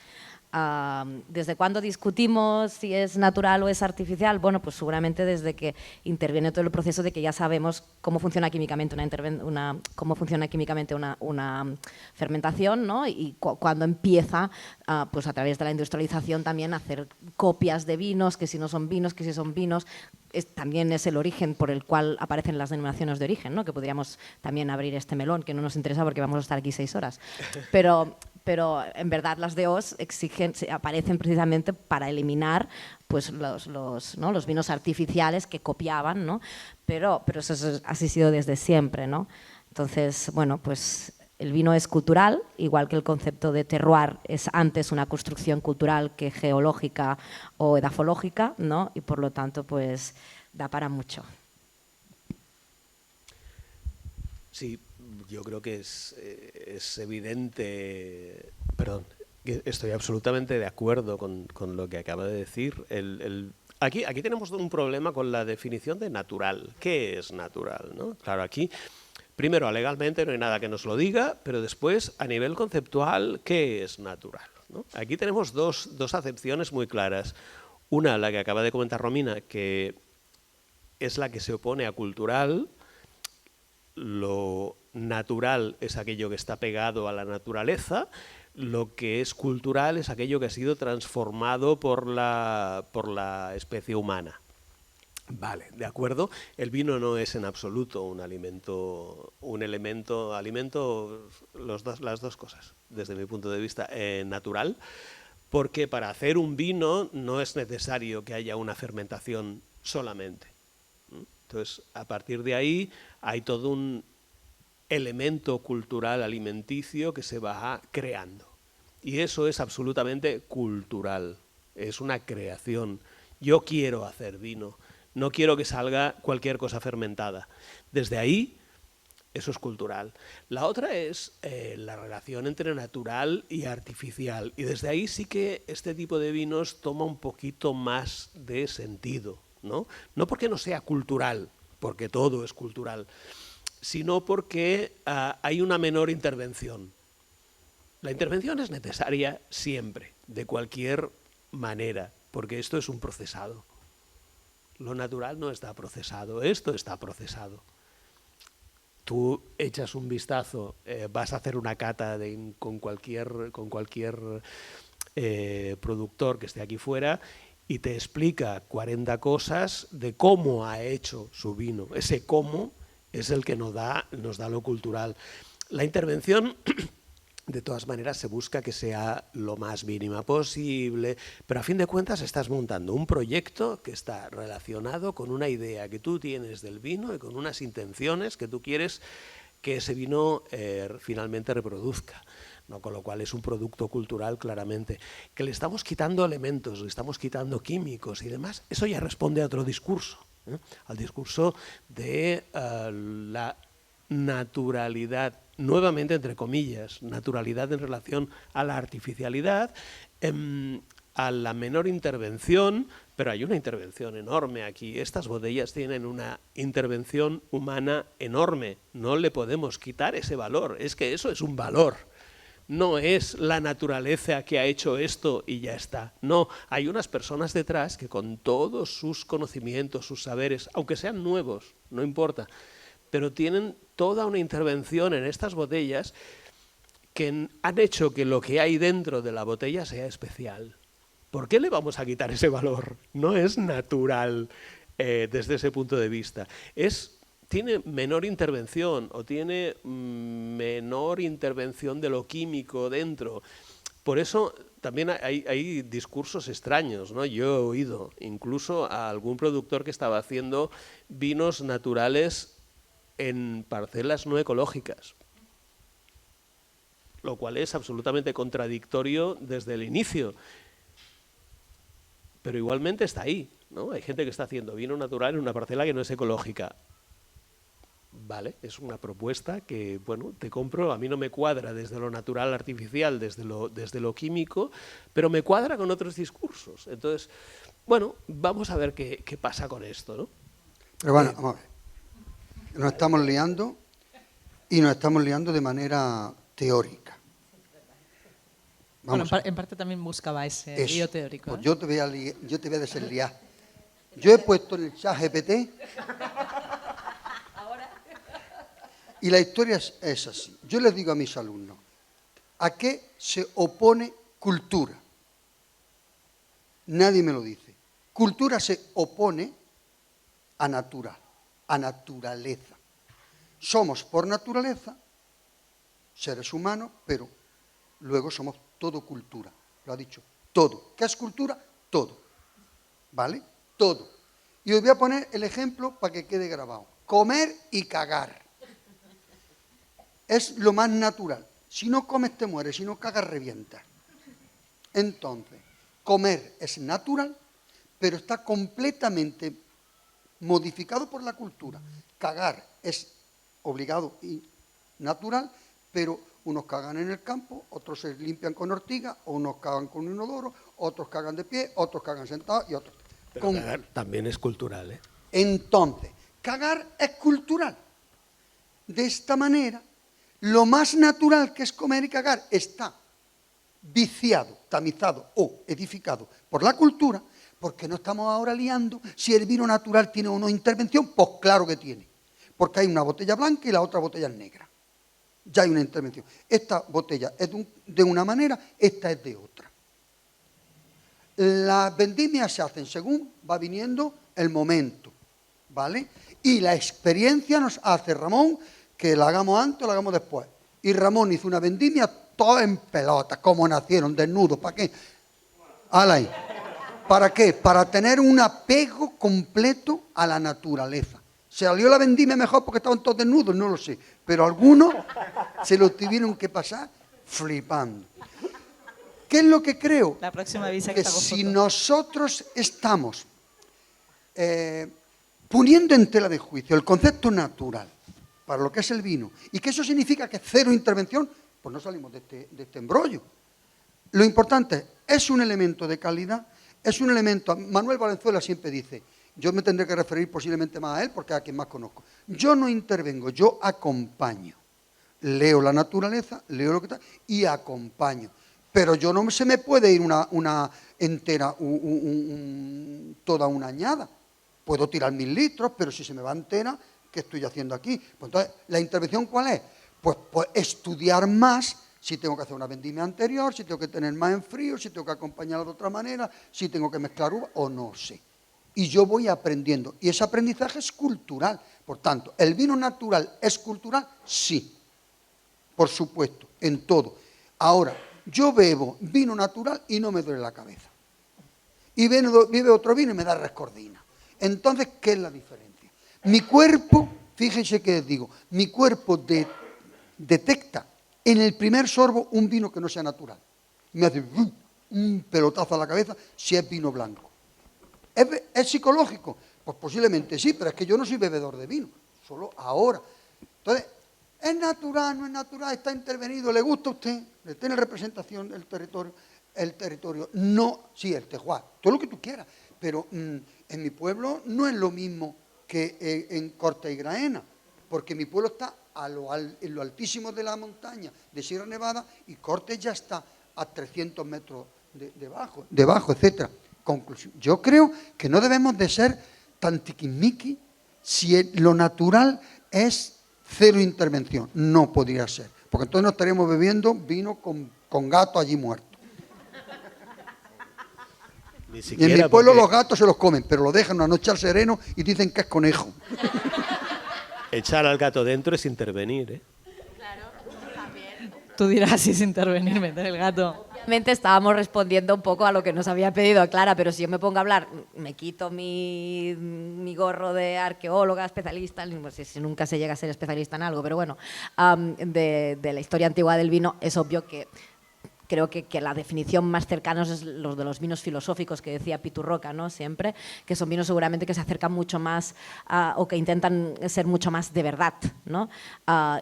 ¿Desde cuándo discutimos si es natural o es artificial? Bueno, pues seguramente desde que interviene todo el proceso de que ya sabemos cómo funciona químicamente una fermentación, ¿no? Y cuando empieza, pues a través de la industrialización también a hacer copias de vinos, que si no son vinos, que si son vinos. También es el origen por el cual aparecen las denominaciones de origen, ¿no? Que podríamos también abrir este melón, que no nos interesa porque vamos a estar aquí 6 horas. Pero en verdad las DOs aparecen precisamente para eliminar pues, los vinos artificiales que copiaban, ¿no? Pero eso ha sido desde siempre, ¿no? Entonces, bueno, pues el vino es cultural, igual que el concepto de terroir es antes una construcción cultural que geológica o edafológica, ¿no? Y por lo tanto, pues da para mucho. Sí, yo creo que es evidente, perdón, que estoy absolutamente de acuerdo con lo que acaba de decir. Aquí tenemos un problema con la definición de natural. ¿Qué es natural, no? Claro, aquí, primero, legalmente no hay nada que nos lo diga, pero después, a nivel conceptual, ¿qué es natural, ¿no? Aquí tenemos dos acepciones muy claras. Una, la que acaba de comentar Romina, que es la que se opone a cultural. Lo natural es aquello que está pegado a la naturaleza, lo que es cultural es aquello que ha sido transformado por la especie humana. Vale, de acuerdo. El vino no es en absoluto un elemento, las dos cosas, desde mi punto de vista, natural, porque para hacer un vino no es necesario que haya una fermentación solamente. Entonces, a partir de ahí hay todo un elemento cultural alimenticio que se va creando. Y eso es absolutamente cultural, es una creación. Yo quiero hacer vino, no quiero que salga cualquier cosa fermentada. Desde ahí, eso es cultural. La otra es la relación entre natural y artificial. Y desde ahí sí que este tipo de vinos toma un poquito más de sentido, ¿no? No porque no sea cultural, porque todo es cultural, sino porque hay una menor intervención. La intervención es necesaria siempre, de cualquier manera, porque esto es un procesado. Lo natural no está procesado, esto está procesado. Tú echas un vistazo, vas a hacer una cata con cualquier productor que esté aquí fuera y te explica 40 cosas de cómo ha hecho su vino. Ese cómo es el que nos da lo cultural. La intervención, de todas maneras, se busca que sea lo más mínima posible, pero a fin de cuentas estás montando un proyecto que está relacionado con una idea que tú tienes del vino y con unas intenciones que tú quieres que ese vino finalmente reproduzca, ¿no? Con lo cual es un producto cultural claramente. Que le estamos quitando elementos, le estamos quitando químicos y demás, eso ya responde a otro discurso, al discurso de la naturalidad, nuevamente entre comillas, naturalidad en relación a la artificialidad, a la menor intervención, pero hay una intervención enorme aquí. Estas botellas tienen una intervención humana enorme, no le podemos quitar ese valor, es que eso es un valor. No es la naturaleza que ha hecho esto y ya está. No, hay unas personas detrás que con todos sus conocimientos, sus saberes, aunque sean nuevos, no importa, pero tienen toda una intervención en estas botellas que han hecho que lo que hay dentro de la botella sea especial. ¿Por qué le vamos a quitar ese valor? No es natural desde ese punto de vista. Tiene menor intervención o tiene menor intervención de lo químico dentro. Por eso también hay discursos extraños, ¿no? Yo he oído incluso a algún productor que estaba haciendo vinos naturales en parcelas no ecológicas, lo cual es absolutamente contradictorio desde el inicio. Pero igualmente está ahí, ¿no? Hay gente que está haciendo vino natural en una parcela que no es ecológica. Vale, es una propuesta que, bueno, te compro, a mí no me cuadra desde lo natural artificial, desde lo químico, pero me cuadra con otros discursos. Entonces, bueno, vamos a ver qué pasa con esto, ¿no? Pero bueno, vamos a ver. Nos estamos liando y nos estamos liando de manera teórica. Bueno, Vamos a ver. en parte también buscaba ese Eso. lío teórico. Pues ¿eh? yo te voy a desenliar. Yo he puesto en el chat GPT y la historia es así. Yo les digo a mis alumnos, ¿a qué se opone cultura? Nadie me lo dice. Cultura se opone a natural, a naturaleza. Somos por naturaleza seres humanos, pero luego somos todo cultura. Lo ha dicho, todo. ¿Qué es cultura? Todo. ¿Vale? Todo. Y os voy a poner el ejemplo para que quede grabado. Comer y cagar. Es lo más natural. Si no comes te mueres, si no cagas revientas. Entonces, comer es natural, pero está completamente modificado por la cultura. Cagar es obligado y natural, pero unos cagan en el campo, otros se limpian con ortiga, unos cagan con un inodoro, otros cagan de pie, otros cagan sentados y otros... Pero cagar también es cultural, ¿eh? Entonces, cagar es cultural. De esta manera, lo más natural que es comer y cagar está viciado, tamizado o edificado por la cultura, porque no estamos ahora liando si el vino natural tiene o no intervención. Pues claro que tiene, porque hay una botella blanca y la otra botella es negra. Ya hay una intervención. Esta botella es de una manera, esta es de otra. Las vendimias se hacen según va viniendo el momento, ¿vale? Y la experiencia nos hace, Ramón, que la hagamos antes o la hagamos después. Y Ramón hizo una vendimia todo en pelota, como nacieron, desnudos. ¿Para qué? ¡Hala ahí! ¿Para qué? Para tener un apego completo a la naturaleza. ¿Se salió la vendimia mejor porque estaban todos desnudos? No lo sé. Pero algunos se lo tuvieron que pasar flipando. ¿Qué es lo que creo? La próxima avisa que Que está con si foto. nosotros estamos poniendo en tela de juicio el concepto natural para lo que es el vino, y que eso significa que cero intervención, pues no salimos de este embrollo. Lo importante es un elemento de calidad, es un elemento... Manuel Valenzuela siempre dice, yo me tendré que referir posiblemente más a él porque es a quien más conozco. Yo no intervengo, yo acompaño. Leo la naturaleza, leo lo que está y acompaño. Pero yo no se me puede ir una entera, toda una añada. Puedo tirar 1000 litros, pero si se me va entera, ¿qué estoy haciendo aquí? Pues entonces, ¿la intervención cuál es? Pues estudiar más, si tengo que hacer una vendimia anterior, si tengo que tener más en frío, si tengo que acompañarla de otra manera, si tengo que mezclar uva, o no sé. Y yo voy aprendiendo. Y ese aprendizaje es cultural. Por tanto, ¿el vino natural es cultural? Sí. Por supuesto, en todo. Ahora, yo bebo vino natural y no me duele la cabeza. Y bebe otro vino y me da rescordina. Entonces, ¿qué es la diferencia? Mi cuerpo, fíjense que les digo, mi cuerpo detecta en el primer sorbo un vino que no sea natural. Me hace un pelotazo a la cabeza si es vino blanco. ¿Es psicológico? Pues posiblemente sí, pero es que yo no soy bebedor de vino, solo ahora. Entonces, ¿es natural, no es natural? ¿Está intervenido? ¿Le gusta a usted? ¿Le tiene representación del territorio? El territorio, no, sí, el terroir, todo lo que tú quieras, pero en mi pueblo no es lo mismo que en Cortes y Graena, porque mi pueblo está en lo altísimo de la montaña de Sierra Nevada y Cortes ya está a 300 metros debajo, etcétera. Conclusión, yo creo que no debemos de ser tan tiquismiquis si lo natural es cero intervención. No podría ser, porque entonces no estaríamos bebiendo vino con gato allí muerto. Y en mi pueblo los gatos se los comen, pero lo dejan una noche al sereno y dicen que es conejo. Echar al gato dentro es intervenir, ¿eh? Tú dirás si es intervenir, meter el gato. Obviamente estábamos respondiendo un poco a lo que nos había pedido Clara, pero si yo me pongo a hablar, me quito mi gorro de arqueóloga, especialista, no sé si nunca se llega a ser especialista en algo, pero bueno, de la historia antigua del vino, es obvio que Creo que la definición más cercana es los de los vinos filosóficos que decía Pitu Roca, ¿no? Siempre, que son vinos seguramente que se acercan mucho más o que intentan ser mucho más de verdad, ¿no?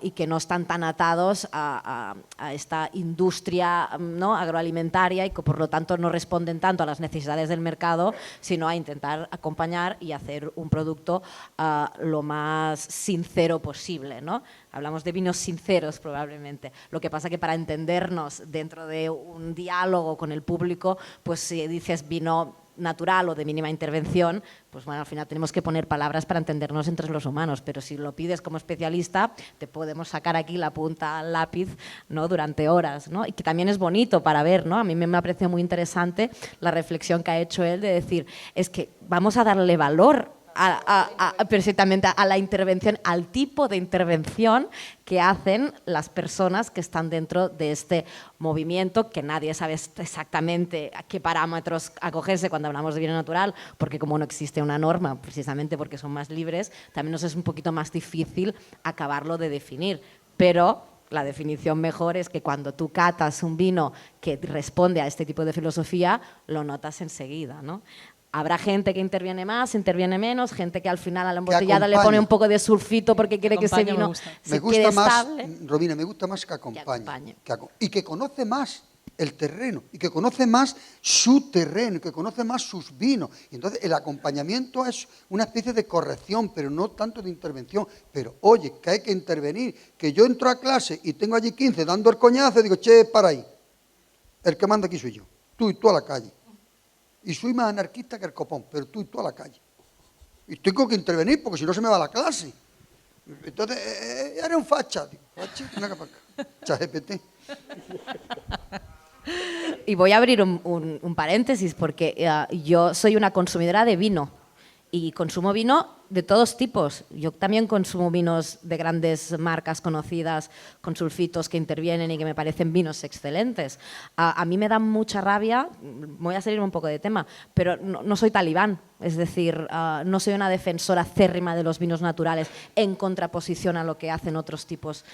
Y que no están tan atados a esta industria, ¿no? agroalimentaria y que por lo tanto no responden tanto a las necesidades del mercado, sino a intentar acompañar y hacer un producto lo más sincero posible, ¿no? Hablamos de vinos sinceros probablemente. Lo que pasa que para entendernos dentro de un diálogo con el público, pues si dices vino natural o de mínima intervención, pues bueno, al final tenemos que poner palabras para entendernos entre los humanos, pero si lo pides como especialista, te podemos sacar aquí la punta al lápiz, ¿no? durante horas, ¿no? Y que también es bonito para ver, ¿no? A mí me ha parecido muy interesante la reflexión que ha hecho él de decir, es que vamos a darle valor precisamente a la intervención, al tipo de intervención que hacen las personas que están dentro de este movimiento, que nadie sabe exactamente a qué parámetros acogerse cuando hablamos de vino natural, porque como no existe una norma, precisamente porque son más libres, también nos es un poquito más difícil acabarlo de definir, pero la definición mejor es que cuando tú catas un vino que responde a este tipo de filosofía, lo notas enseguida, ¿no? Habrá gente que interviene más, interviene menos, gente que al final a la embotellada le pone un poco de sulfito porque quiere que ese vino se quede estable. Romina, me gusta más que acompañe. Y que conoce más el terreno, y que conoce más su terreno, y que conoce más sus vinos. Y entonces el acompañamiento es una especie de corrección, pero no tanto de intervención. Pero oye, que hay que intervenir, que yo entro a clase y tengo allí 15 dando el coñazo y digo, che, para ahí. El que manda aquí soy yo, tú y tú a la calle. Y soy más anarquista que el copón, pero tú y tú a la calle. Y tengo que intervenir porque si no se me va la clase. Entonces, eres un facha. Digo, facha, ven acá para acá. ChatGPT. Y voy a abrir un paréntesis porque yo soy una consumidora de vino y consumo vino de todos tipos. Yo también consumo vinos de grandes marcas conocidas con sulfitos que intervienen y que me parecen vinos excelentes. A mí me da mucha rabia, voy a salir un poco de tema, pero no soy talibán. Es decir, no soy una defensora acérrima de los vinos naturales en contraposición a lo que hacen otros tipos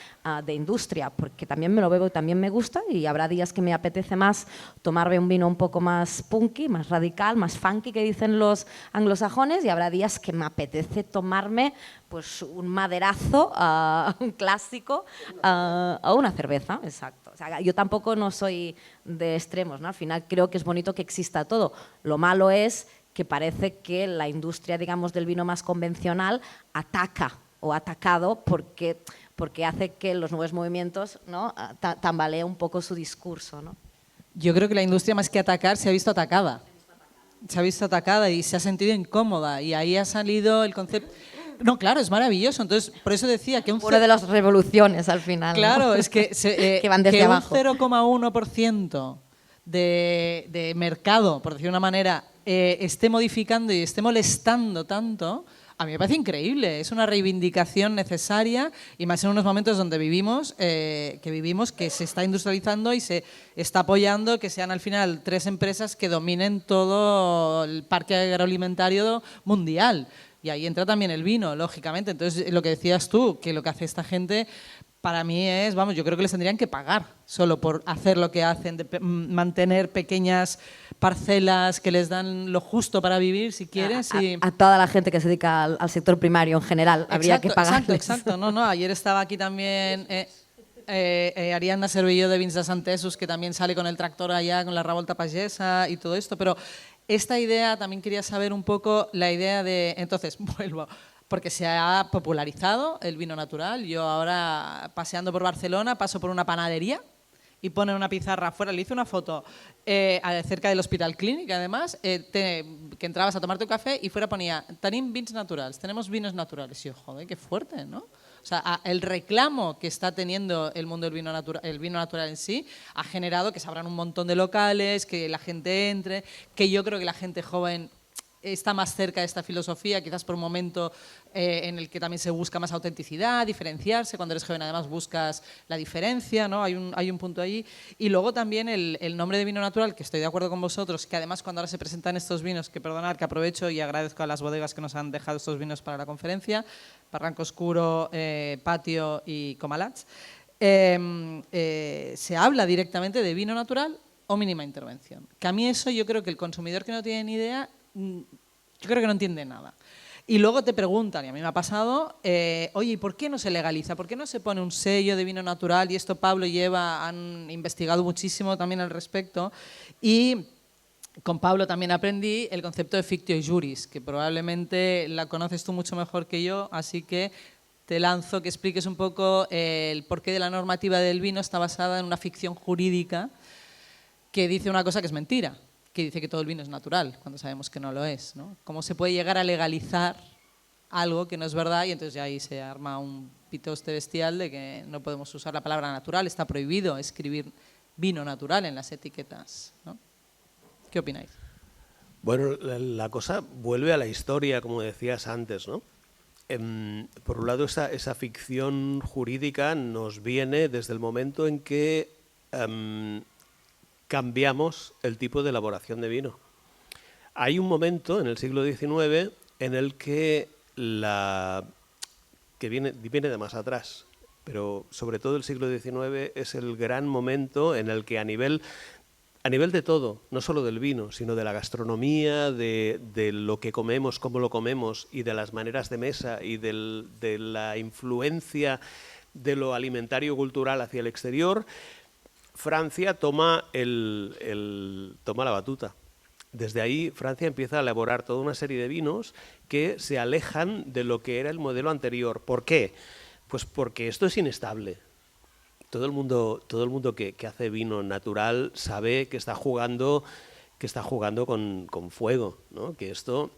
de industria, porque también me lo bebo y también me gusta y habrá días que me apetece más tomarme un vino un poco más punky, más radical, más funky que dicen los anglosajones y habrá días que me apetece tomarme pues, un maderazo, un clásico o una cerveza, exacto. O sea, yo tampoco no soy de extremos, ¿no? Al final creo que es bonito que exista todo. Lo malo es que parece que la industria, digamos, del vino más convencional ataca o ha atacado porque hace que los nuevos movimientos, ¿no? tambalee un poco su discurso, ¿no? Yo creo que la industria más que atacar se ha visto atacada. Se ha visto atacada y se ha sentido incómoda y ahí ha salido el concepto. No, claro, es maravilloso. Entonces, por eso decía que una de las revoluciones al final. Claro, ¿no? es que, que van desde abajo. Un 0,1% de mercado, por decir de una manera, esté modificando y esté molestando tanto, a mí me parece increíble. Es una reivindicación necesaria y más en unos momentos donde vivimos, que se está industrializando y se está apoyando que sean al final 3 empresas que dominen todo el parque agroalimentario mundial. Y ahí entra también el vino, lógicamente. Entonces, lo que decías tú, que lo que hace esta gente, para mí es, vamos, yo creo que les tendrían que pagar solo por hacer lo que hacen, de mantener pequeñas parcelas que les dan lo justo para vivir, si quieres. A toda la gente que se dedica al sector primario en general, habría que pagarles. Exacto. No, ayer estaba aquí también Ariadna Cervillo de Vins de Santesus, que también sale con el tractor allá, con la Revolta Pagesa y todo esto, pero esta idea, también quería saber un poco la idea de, entonces, vuelvo, porque se ha popularizado el vino natural. Yo ahora, paseando por Barcelona, paso por una panadería y ponen una pizarra afuera, le hice una foto cerca del Hospital Clínic, además, que entrabas a tomarte un café y fuera ponía, tenim vins naturals, tenemos vinos naturales. Y yo, joder, qué fuerte, ¿no? O sea, el reclamo que está teniendo el mundo del vino natural en sí ha generado que se abran un montón de locales, que la gente entre, que yo creo que la gente joven está más cerca de esta filosofía, quizás por un momento en el que también se busca más autenticidad, diferenciarse. Cuando eres joven además buscas la diferencia, ¿no? Hay un punto ahí. Y luego también el nombre de vino natural, que estoy de acuerdo con vosotros, que además cuando ahora se presentan estos vinos, que perdonad, que aprovecho y agradezco a las bodegas que nos han dejado estos vinos para la conferencia, Barranco Oscuro, Patio y Comalats, se habla directamente de vino natural o mínima intervención. Que a mí eso yo creo que el consumidor que no tiene ni idea, yo creo que no entiende nada. Y luego te preguntan, y a mí me ha pasado, oye, ¿y por qué no se legaliza? ¿Por qué no se pone un sello de vino natural? Y esto Pablo y Eva han investigado muchísimo también al respecto. Y con Pablo también aprendí el concepto de fictio juris, que probablemente la conoces tú mucho mejor que yo, así que te lanzo que expliques un poco el porqué de la normativa del vino está basada en una ficción jurídica que dice una cosa que es mentira, que dice que todo el vino es natural, cuando sabemos que no lo es, ¿no? ¿Cómo se puede llegar a legalizar algo que no es verdad? Y entonces ya ahí se arma un pitoste bestial de que no podemos usar la palabra natural, está prohibido escribir vino natural en las etiquetas, ¿no? ¿Qué opináis? Bueno, la cosa vuelve a la historia, como decías antes, ¿no? Por un lado, esa ficción jurídica nos viene desde el momento en que cambiamos el tipo de elaboración de vino. Hay un momento en el siglo XIX en el que que viene de más atrás, pero sobre todo el siglo XIX es el gran momento en el que a nivel de todo, no solo del vino, sino de la gastronomía, de lo que comemos, cómo lo comemos y de las maneras de mesa y de la influencia de lo alimentario cultural hacia el exterior, Francia toma la batuta. Desde ahí Francia empieza a elaborar toda una serie de vinos que se alejan de lo que era el modelo anterior. ¿Por qué? Pues porque esto es inestable. Todo el mundo que hace vino natural sabe que está jugando con fuego, ¿no? Que esto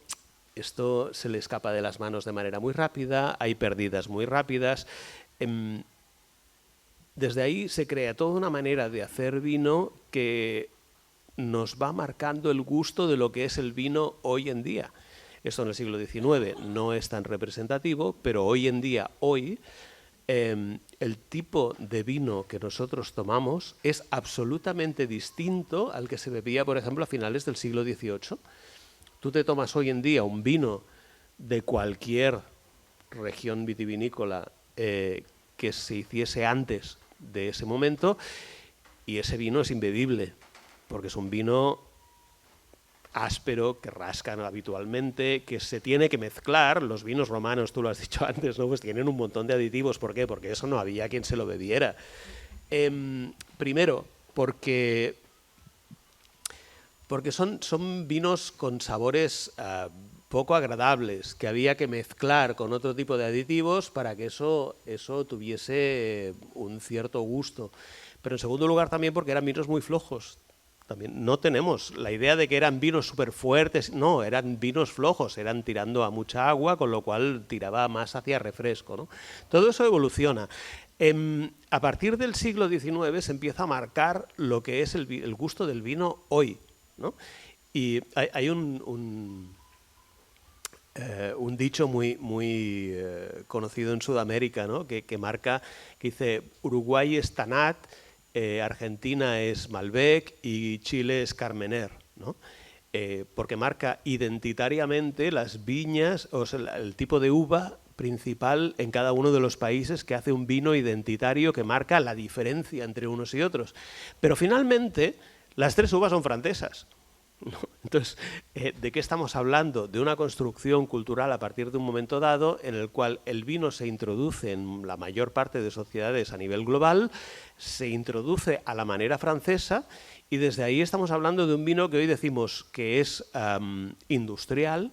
se le escapa de las manos de manera muy rápida, hay pérdidas muy rápidas. Desde ahí se crea toda una manera de hacer vino que nos va marcando el gusto de lo que es el vino hoy en día. Esto en el siglo XIX no es tan representativo, pero hoy en día, el tipo de vino que nosotros tomamos es absolutamente distinto al que se bebía, por ejemplo, a finales del siglo XVIII. Tú te tomas hoy en día un vino de cualquier región vitivinícola que se hiciese antes de ese momento y ese vino es imbebible, porque es un vino áspero, que rascan habitualmente, que se tiene que mezclar. Los vinos romanos, tú lo has dicho antes, ¿no? Pues tienen un montón de aditivos. ¿Por qué? Porque eso no había quien se lo bebiera. Primero, porque son vinos con sabores poco agradables, que había que mezclar con otro tipo de aditivos para que eso tuviese un cierto gusto. Pero en segundo lugar también porque eran vinos muy flojos. También no tenemos la idea de que eran vinos súper fuertes, no, eran vinos flojos, eran tirando a mucha agua, con lo cual tiraba más hacia refresco, ¿no? Todo eso evoluciona. A partir del siglo XIX se empieza a marcar lo que es el gusto del vino hoy, ¿no? Y hay un dicho muy conocido en Sudamérica, ¿no? que dice: Uruguay es Tanat, Argentina es Malbec y Chile es Carmener, ¿no? Porque marca identitariamente las viñas, o sea, el tipo de uva principal en cada uno de los países, que hace un vino identitario que marca la diferencia entre unos y otros. Pero finalmente las tres uvas son francesas, ¿no? Entonces, ¿de qué estamos hablando? De una construcción cultural a partir de un momento dado en el cual el vino se introduce en la mayor parte de sociedades a nivel global, se introduce a la manera francesa, y desde ahí estamos hablando de un vino que hoy decimos que es industrial,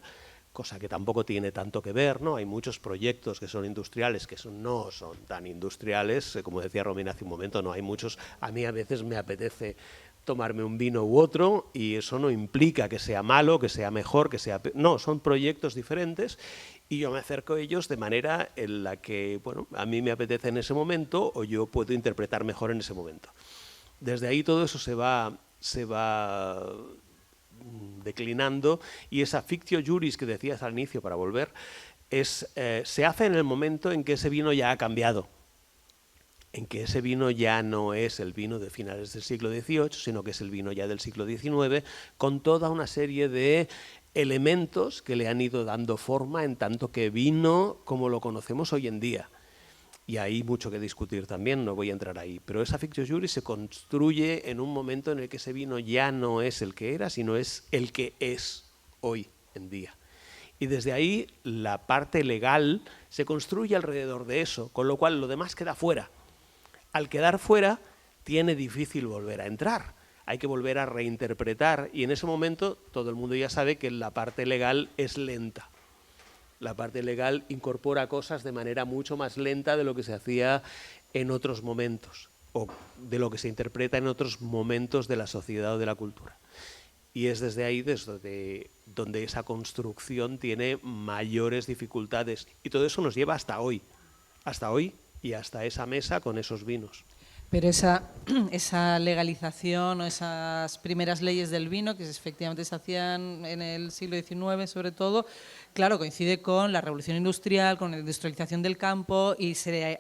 cosa que tampoco tiene tanto que ver, ¿no? Hay muchos proyectos que son industriales que no son tan industriales, como decía Romina hace un momento, no hay muchos. A mí a veces me apetece tomarme un vino u otro y eso no implica que sea malo, que sea mejor, que sea... No, son proyectos diferentes y yo me acerco a ellos de manera en la que, bueno, a mí me apetece en ese momento o yo puedo interpretar mejor en ese momento. Desde ahí todo eso se va declinando, y esa fictio juris que decías al inicio, para volver, se hace en el momento en que ese vino ya ha cambiado, en que ese vino ya no es el vino de finales del siglo XVIII, sino que es el vino ya del siglo XIX, con toda una serie de elementos que le han ido dando forma en tanto que vino como lo conocemos hoy en día. y hay mucho que discutir también, no voy a entrar ahí, pero esa fictio juris se construye en un momento en el que ese vino ya no es el que era, sino es el que es hoy en día. Y desde ahí la parte legal se construye alrededor de eso, con lo cual lo demás queda fuera. Al quedar fuera, tiene difícil volver a entrar. Hay que volver a reinterpretar y en ese momento todo el mundo ya sabe que la parte legal es lenta. La parte legal incorpora cosas de manera mucho más lenta de lo que se hacía en otros momentos o de lo que se interpreta en otros momentos de la sociedad o de la cultura. Y es desde ahí desde donde esa construcción tiene mayores dificultades. Y todo eso nos lleva hasta hoy y hasta esa mesa con esos vinos. Pero esa legalización o esas primeras leyes del vino, que efectivamente se hacían en el siglo XIX sobre todo, claro, coincide con la revolución industrial, con la industrialización del campo y se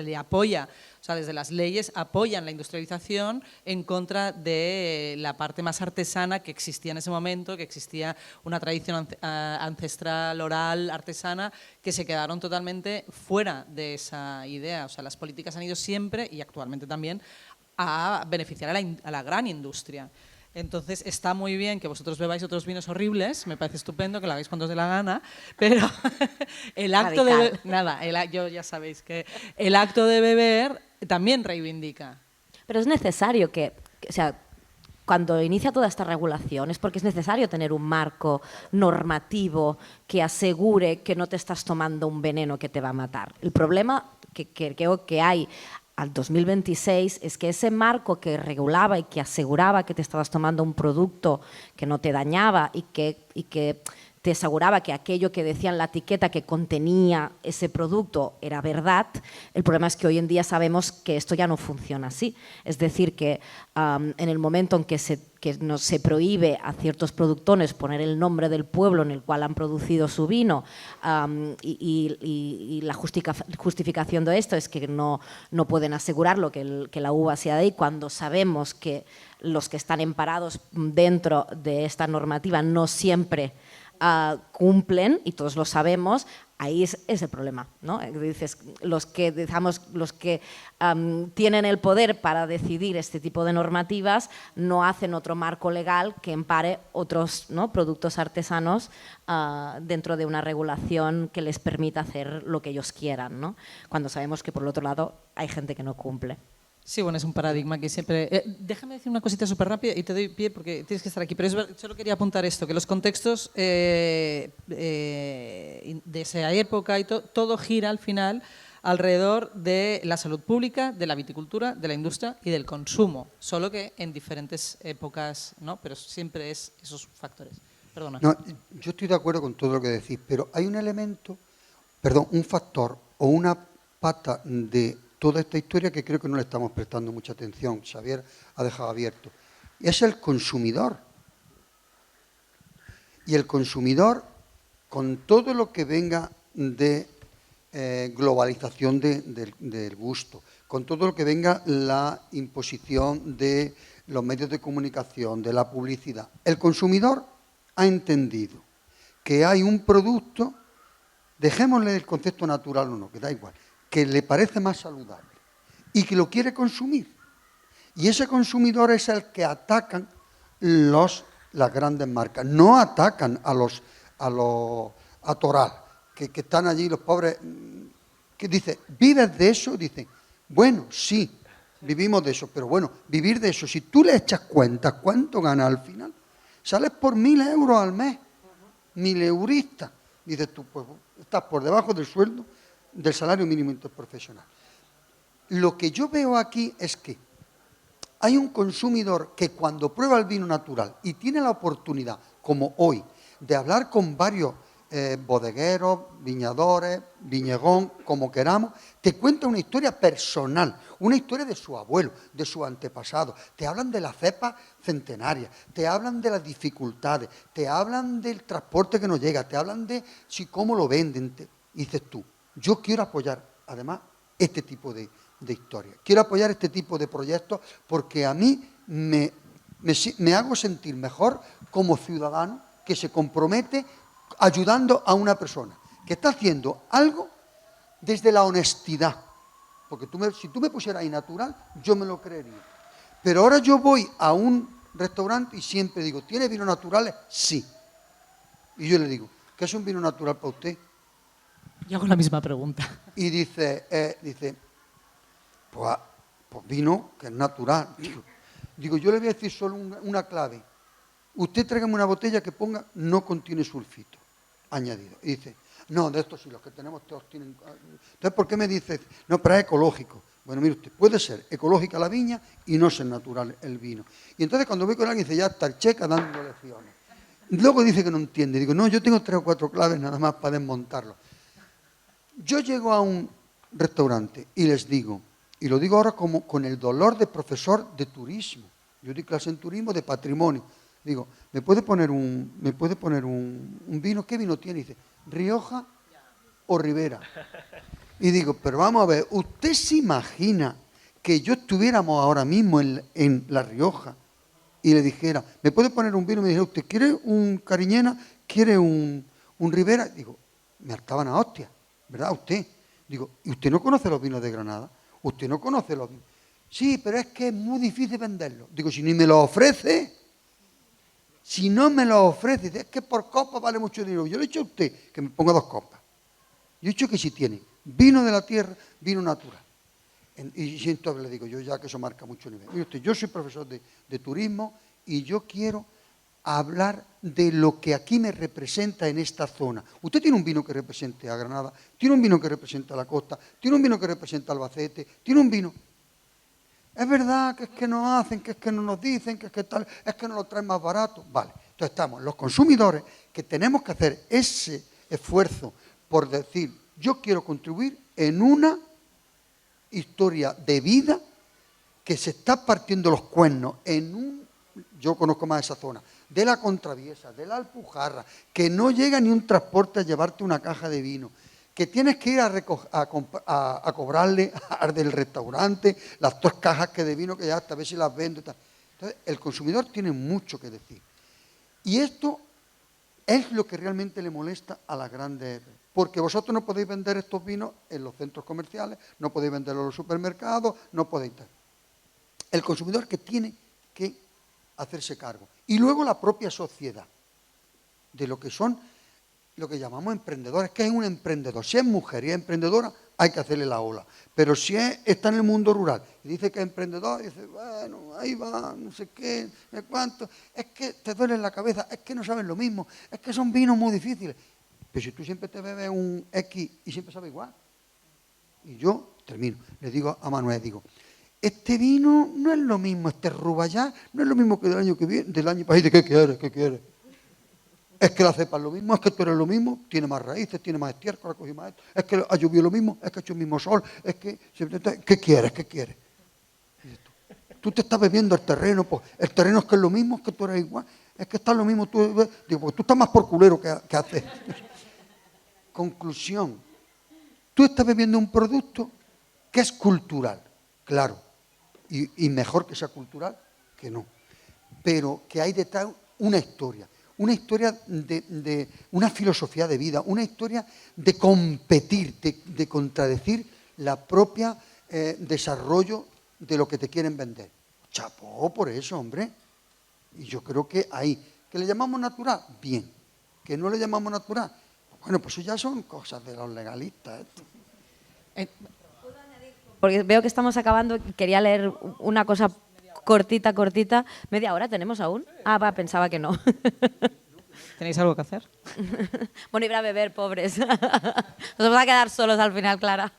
le apoya, o sea, desde las leyes apoyan la industrialización en contra de la parte más artesana que existía en ese momento, que existía una tradición ancestral, oral, artesana, que se quedaron totalmente fuera de esa idea. O sea, las políticas han ido siempre, y actualmente también, a beneficiar a la gran industria. Entonces, está muy bien que vosotros bebáis otros vinos horribles, me parece estupendo que lo hagáis cuando os dé la gana, pero el acto de... Yo ya sabéis que el acto de beber también reivindica. Pero es necesario o sea, cuando inicia toda esta regulación es porque es necesario tener un marco normativo que asegure que no te estás tomando un veneno que te va a matar. El problema que creo que hay al 2026 es que ese marco que regulaba y que aseguraba que te estabas tomando un producto que no te dañaba y que te aseguraba que aquello que decía en la etiqueta que contenía ese producto era verdad, el problema es que hoy en día sabemos que esto ya no funciona así. Es decir, que en el momento en que se prohíbe a ciertos productores poner el nombre del pueblo en el cual han producido su vino y la justificación de esto es que no pueden asegurarlo, que la uva sea de ahí, cuando sabemos que los que están emparados dentro de esta normativa no siempre cumplen, y todos lo sabemos, ahí es el problema, ¿no? Dices, los que tienen el poder para decidir este tipo de normativas no hacen otro marco legal que empare otros, ¿no?, productos artesanos dentro de una regulación que les permita hacer lo que ellos quieran, ¿no? Cuando sabemos que por el otro lado hay gente que no cumple. Sí, bueno, es un paradigma que siempre... déjame decir una cosita súper rápida y te doy pie porque tienes que estar aquí, pero solo quería apuntar esto, que los contextos de esa época y todo gira al final alrededor de la salud pública, de la viticultura, de la industria y del consumo, solo que en diferentes épocas, ¿no? Pero siempre es esos factores. Perdona. No, yo estoy de acuerdo con todo lo que decís, pero hay un elemento, un factor o una pata de toda esta historia que creo que no le estamos prestando mucha atención. Xavier ha dejado abierto. Y es el consumidor. Y el consumidor, con todo lo que venga de globalización del gusto, con todo lo que venga la imposición de los medios de comunicación, de la publicidad, el consumidor ha entendido que hay un producto, dejémosle el concepto natural o no, que da igual, que le parece más saludable y que lo quiere consumir. Y ese consumidor es el que atacan las grandes marcas. No atacan a Toral, que están allí los pobres, que dice, ¿vives de eso? Dicen, bueno, sí, vivimos de eso, pero bueno, vivir de eso, si tú le echas cuentas, ¿cuánto ganas al final? Sales por 1.000 euros al mes, 1.000 euristas. Dices tú, pues estás por debajo del sueldo del salario mínimo interprofesional. Lo que yo veo aquí es que hay un consumidor que cuando prueba el vino natural y tiene la oportunidad, como hoy, de hablar con varios bodegueros, viñadores, viñegón, como queramos, te cuenta una historia personal, una historia de su abuelo, de su antepasado. Te hablan de la cepa centenaria, te hablan de las dificultades, te hablan del transporte que no llega, te hablan de cómo lo venden. Y dices tú, yo quiero apoyar, además, este tipo de historias. Quiero apoyar este tipo de proyectos porque a mí me hago sentir mejor como ciudadano que se compromete ayudando a una persona que está haciendo algo desde la honestidad, porque si tú me pusieras ahí natural, yo me lo creería. Pero ahora yo voy a un restaurante y siempre digo, ¿tiene vinos naturales? Sí. Y yo le digo, ¿qué es un vino natural para usted? Yo hago la misma pregunta. Y dice, pues vino que es natural. Digo, yo le voy a decir solo una clave. Usted tráigame una botella que ponga no contiene sulfito añadido. Y dice, no, de estos sí, los que tenemos todos tienen... Entonces, ¿por qué me dice? No, pero es ecológico. Bueno, mire usted, puede ser ecológica la viña y no ser natural el vino. Y entonces cuando voy con alguien dice, ya está el checa dando lecciones. Luego dice que no entiende. Digo, no, yo tengo 3 o 4 claves nada más para desmontarlo. Yo llego a un restaurante y les digo, y lo digo ahora como con el dolor de profesor de turismo. Yo doy clase en turismo de patrimonio. Digo, ¿me puede poner un vino? ¿Qué vino tiene? Y dice, ¿Rioja o Ribera? Y digo, pero vamos a ver, ¿usted se imagina que yo estuviéramos ahora mismo en La Rioja y le dijera, ¿me puede poner un vino? Y me dijera, ¿usted quiere un Cariñena? ¿Quiere un Ribera? Digo, me hartaban a hostia, ¿verdad? Usted. Digo, ¿y usted no conoce los vinos de Granada? ¿Usted no conoce los vinos? Sí, pero es que es muy difícil venderlos. Digo, si ni me los ofrece, si no me los ofrece, es que por copa vale mucho dinero. Yo le he dicho a usted que me ponga 2 copas. Yo he dicho que si tiene vino de la tierra, vino natural. Y entonces le digo, yo ya que eso marca mucho nivel. Mire usted, yo soy profesor de turismo y yo quiero hablar de lo que aquí me representa en esta zona. Usted tiene un vino que represente a Granada, tiene un vino que representa a la costa, tiene un vino que representa a Albacete, tiene un vino... Es verdad que es que nos hacen, que es que no nos dicen, que es que tal, es que nos lo traen más barato. Vale, entonces estamos los consumidores que tenemos que hacer ese esfuerzo por decir, yo quiero contribuir en una historia de vida que se está partiendo los cuernos yo conozco más esa zona, de la Contraviesa, de la Alpujarra, que no llega ni un transporte a llevarte una caja de vino, que tienes que ir a cobrarle al del restaurante las 2 cajas que de vino que ya hasta a ver si las vendo. Entonces, el consumidor tiene mucho que decir. Y esto es lo que realmente le molesta a las grandes... Porque vosotros no podéis vender estos vinos en los centros comerciales, no podéis venderlos en los supermercados, no podéis... El consumidor que tiene que hacerse cargo. Y luego la propia sociedad, de lo que son, lo que llamamos emprendedores. ¿Qué es un emprendedor? Si es mujer y es emprendedora, hay que hacerle la ola. Pero si está en el mundo rural y dice que es emprendedor, y dice, bueno, ahí va, no sé qué, no sé cuánto, es que te duele la cabeza, es que no sabes lo mismo, es que son vinos muy difíciles. Pero si tú siempre te bebes un X y siempre sabe igual. Y yo termino, le digo a Manuel, digo, este vino no es lo mismo, este Rubayá no es lo mismo que del año que viene, del año pasado. ¿Qué quieres? ¿Qué quieres? Es que la cepa es lo mismo, es que tú eres lo mismo, tiene más raíces, tiene más estiércol, ha cogido más esto, es que ha llovido lo mismo, es que ha hecho el mismo sol, es que... ¿Qué quieres? ¿Qué quieres? Tú te estás bebiendo el terreno, pues el terreno es que es lo mismo, es que tú eres igual, es que estás lo mismo, digo, pues tú estás más por culero que haces. Conclusión, tú estás bebiendo un producto que es cultural, claro, y mejor que sea cultural que no, pero que hay detrás una historia de una filosofía de vida, una historia de competir, de contradecir la propia desarrollo de lo que te quieren vender. Chapó por eso, hombre. Y yo creo que ahí, que le llamamos natural, bien. Que no le llamamos natural, bueno, pues eso ya son cosas de los legalistas. Porque veo que estamos acabando, quería leer una cosa cortita. ¿Media hora tenemos aún? Ah, va, pensaba que no. ¿Tenéis algo que hacer? Bueno, ir a beber, pobres. Nos vamos a quedar solos al final, Clara.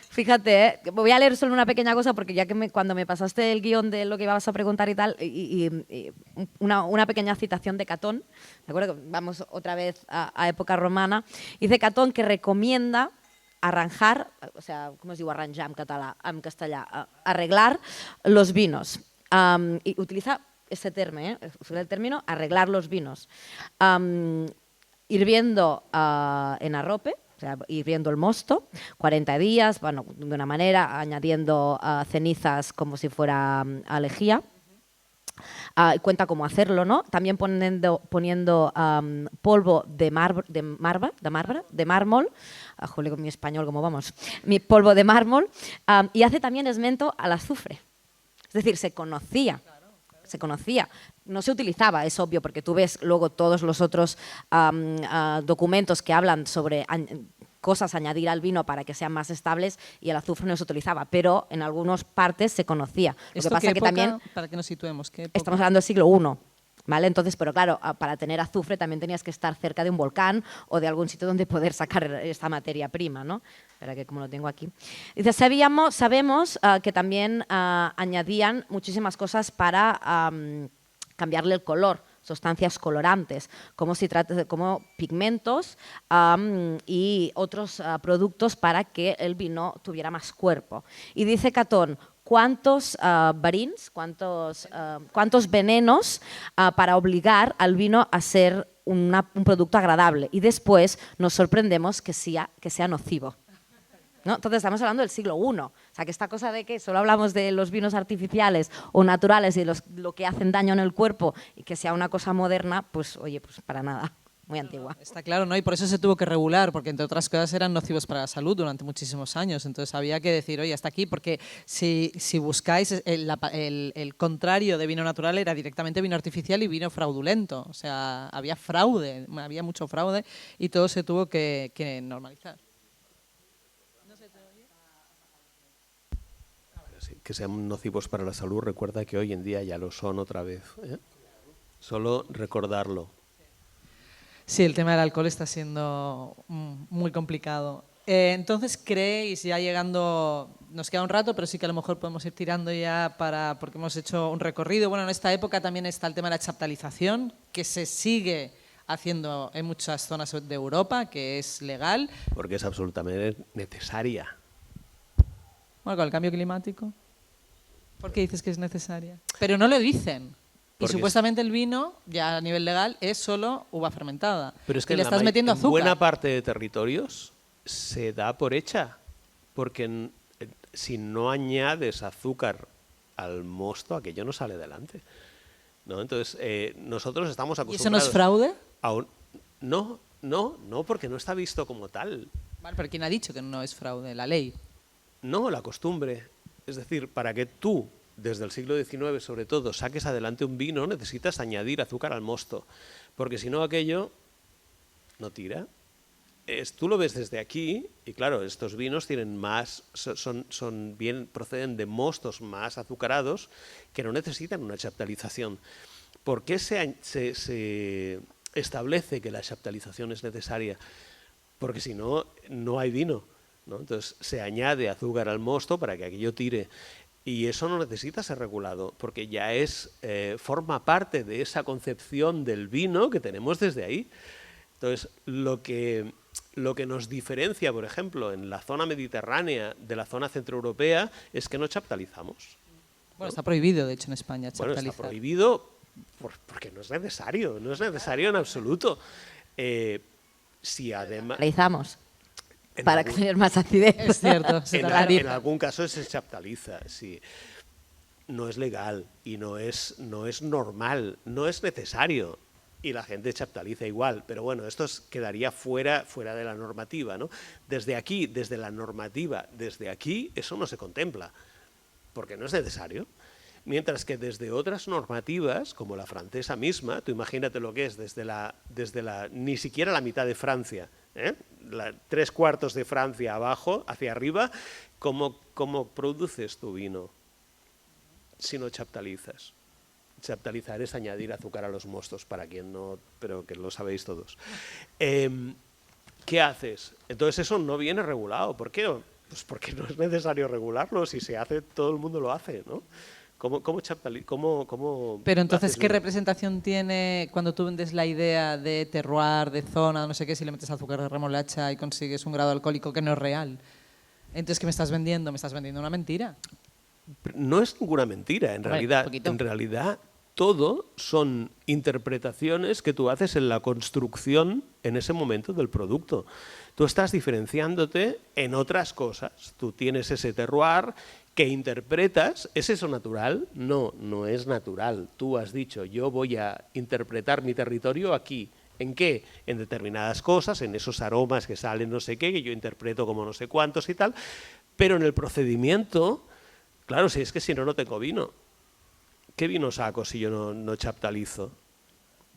Fíjate, voy a leer solo una pequeña cosa porque ya que cuando me pasaste el guión de lo que ibas a preguntar y tal, y una pequeña citación de Catón, ¿de acuerdo? Vamos otra vez a época romana. Dice Catón que recomienda arranjar, o sea, ¿cómo os digo arranjar en castellà? Arreglar los vinos. Y utiliza ese término, el término arreglar los vinos. Hirviendo en arrope, o sea, hirviendo el mosto, 40 días, bueno, de una manera, añadiendo cenizas como si fuera lejía. cuenta cómo hacerlo, ¿no? También poniendo polvo de mármol, jole con mi español, ¿cómo vamos? Mi polvo de mármol, y hace también esmento al azufre. Es decir, se conocía. No se utilizaba, es obvio, porque tú ves luego todos los otros documentos que hablan sobre cosas a añadir al vino para que sean más estables, y el azufre no se utilizaba, pero en algunas partes se conocía. Lo que pasa es que también, para que nos situemos, ¿qué época? Estamos hablando del siglo I, ¿vale? Entonces, pero claro, para tener azufre también tenías que estar cerca de un volcán o de algún sitio donde poder sacar esta materia prima, ¿no? Espera, que como lo tengo aquí. Dice, sabemos que también añadían muchísimas cosas para cambiarle el color, sustancias colorantes, como pigmentos y otros productos para que el vino tuviera más cuerpo. Y dice Catón, ¿cuántos cuántos venenos para obligar al vino a ser un producto agradable? Y después nos sorprendemos que sea nocivo, ¿no? Entonces estamos hablando del siglo I. O sea, que esta cosa de que solo hablamos de los vinos artificiales o naturales y lo que hacen daño en el cuerpo y que sea una cosa moderna, pues oye, pues para nada. Muy antigua. Está claro, ¿no? Y por eso se tuvo que regular, porque entre otras cosas eran nocivos para la salud durante muchísimos años. Entonces había que decir, oye, hasta aquí, porque si buscáis el contrario de vino natural era directamente vino artificial y vino fraudulento. O sea, había fraude, había mucho fraude y todo se tuvo que normalizar. Que sean nocivos para la salud, recuerda que hoy en día ya lo son otra vez, ¿eh? Solo recordarlo. Sí, el tema del alcohol está siendo muy complicado. Entonces, ¿creéis, ya llegando, nos queda un rato, pero sí que a lo mejor podemos ir tirando ya porque hemos hecho un recorrido? Bueno, en esta época también está el tema de la chaptalización, que se sigue haciendo en muchas zonas de Europa, que es legal. Porque es absolutamente necesaria. Bueno, con el cambio climático. ¿Por qué dices que es necesaria? Pero no lo dicen. Y supuestamente el vino, ya a nivel legal, es solo uva fermentada. Pero es que y le estás metiendo azúcar. En buena parte de territorios se da por hecha, porque si no añades azúcar al mosto, aquello no sale adelante, ¿no? Entonces, nosotros estamos acostumbrados... ¿Y eso no es fraude? No, porque no está visto como tal. Vale, pero ¿quién ha dicho que no es fraude? La ley. No, la costumbre. Es decir, para que tú, desde el siglo XIX sobre todo, saques adelante un vino, necesitas añadir azúcar al mosto, porque si no aquello no tira. Tú lo ves desde aquí y claro, estos vinos tienen más, proceden de mostos más azucarados que no necesitan una chaptalización. ¿Por qué se establece que la chaptalización es necesaria? Porque si no, no hay vino, ¿no? Entonces se añade azúcar al mosto para que aquello tire. Y eso no necesita ser regulado, porque ya forma parte de esa concepción del vino que tenemos desde ahí. Entonces, lo que nos diferencia, por ejemplo, en la zona mediterránea de la zona centroeuropea es que no chaptalizamos. Bueno, está prohibido, de hecho, en España chaptalizar. Bueno, está prohibido porque no es necesario en absoluto. Si además... Chaptalizamos. Para tener más acidez. Es cierto. En algún caso se chaptaliza, sí. No es legal y no es normal, no es necesario. Y la gente chaptaliza igual, pero bueno, esto quedaría fuera de la normativa, ¿no? Desde aquí, desde la normativa, desde aquí, eso no se contempla, porque no es necesario. Mientras que desde otras normativas, como la francesa misma, tú imagínate lo que es desde ni siquiera la mitad de Francia, 3/4 de Francia abajo, hacia arriba, ¿cómo produces tu vino si no chaptalizas? Chaptalizar es añadir azúcar a los mostos, para quien no, pero que lo sabéis todos. ¿Qué haces? Entonces eso no viene regulado. ¿Por qué? Pues porque no es necesario regularlo. Si se hace, todo el mundo lo hace, ¿no? Pero entonces, ¿qué representación tiene cuando tú vendes la idea de terroir, de zona, no sé qué, si le metes azúcar de remolacha y consigues un grado alcohólico que no es real? Entonces, ¿qué me estás vendiendo? Me estás vendiendo una mentira. No es ninguna mentira, en realidad todo son interpretaciones que tú haces en la construcción en ese momento del producto. Tú estás diferenciándote en otras cosas. Tú tienes ese terroir que interpretas. ¿Es eso natural? No, no es natural. Tú has dicho, yo voy a interpretar mi territorio aquí. ¿En qué? En determinadas cosas, en esos aromas que salen no sé qué, que yo interpreto como no sé cuántos y tal. Pero en el procedimiento, claro, si es que si no, no tengo vino. ¿Qué vino saco si yo no chaptalizo?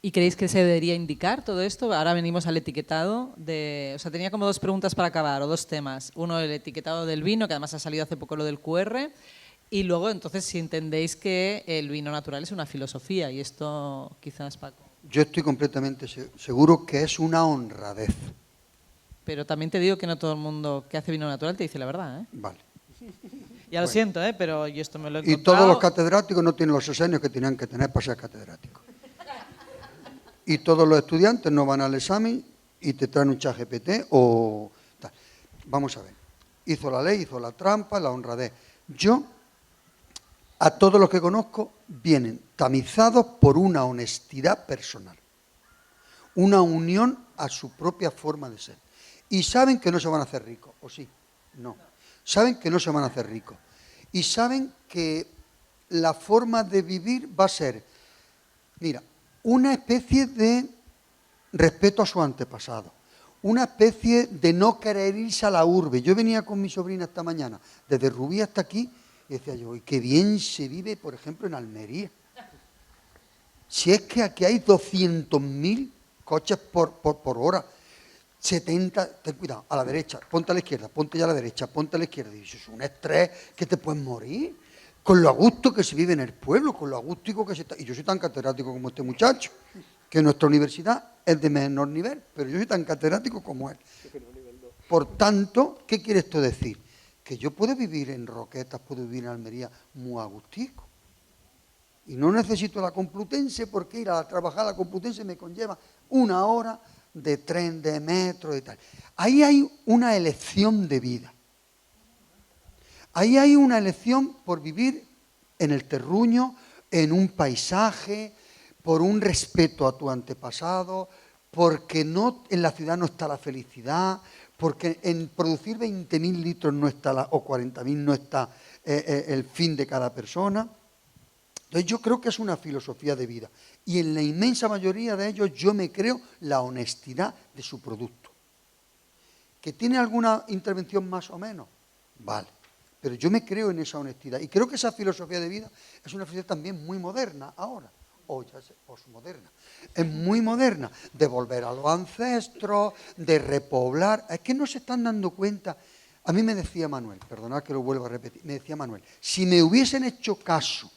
¿Y creéis que se debería indicar todo esto? Ahora venimos al etiquetado. O sea, tenía como dos preguntas para acabar, o dos temas. Uno, el etiquetado del vino, que además ha salido hace poco lo del QR. Y luego, entonces, si entendéis que el vino natural es una filosofía. Y esto, quizás, Paco. Yo estoy completamente seguro que es una honradez. Pero también te digo que no todo el mundo que hace vino natural te dice la verdad, ¿eh? Vale. Ya lo siento, pero yo esto me lo he Y encontrado. todos los catedráticos no tienen los 6 años que tenían que tener para ser catedráticos. Y todos los estudiantes no van al examen y te traen un ChatGPT o tal. Vamos a ver. Hizo la ley, hizo la trampa, la honradez. Yo, a todos los que conozco, vienen tamizados por una honestidad personal. Una unión a su propia forma de ser. Y saben que no se van a hacer ricos, ¿o sí? No. Saben que no se van a hacer ricos. Y saben que la forma de vivir va a ser, mira, una especie de respeto a su antepasado, una especie de no querer irse a la urbe. Yo venía con mi sobrina esta mañana, desde Rubí hasta aquí, y decía yo, qué bien se vive, por ejemplo, en Almería. Si es que aquí hay 200.000 coches por hora, 70, ten cuidado, a la derecha, ponte a la izquierda, ponte ya a la derecha, ponte a la izquierda. Y eso es un estrés que te puedes morir. Con lo a gusto que se vive en el pueblo, con lo agústico que se está. Y yo soy tan catedrático como este muchacho, que nuestra universidad es de menor nivel, pero yo soy tan catedrático como él. Por tanto, ¿qué quiere esto decir? Que yo puedo vivir en Roquetas, puedo vivir en Almería muy agustico. Y no necesito la Complutense porque ir a trabajar a la Complutense me conlleva 1 hora de tren, de metro y tal. Ahí hay una elección de vida. Ahí hay una elección por vivir en el terruño, en un paisaje, por un respeto a tu antepasado, porque no, en la ciudad no está la felicidad, porque en producir 20.000 litros no está o 40.000 no está el fin de cada persona. Entonces yo creo que es una filosofía de vida. Y en la inmensa mayoría de ellos yo me creo la honestidad de su producto. ¿Que tiene alguna intervención más o menos? Vale. Pero yo me creo en esa honestidad. Y creo que esa filosofía de vida es una filosofía también muy moderna ahora. O ya sé, posmoderna. Es muy moderna. De volver a los ancestros, de repoblar. Es que no se están dando cuenta. A mí me decía Manuel, perdonad que lo vuelvo a repetir, me decía Manuel, si me hubiesen hecho caso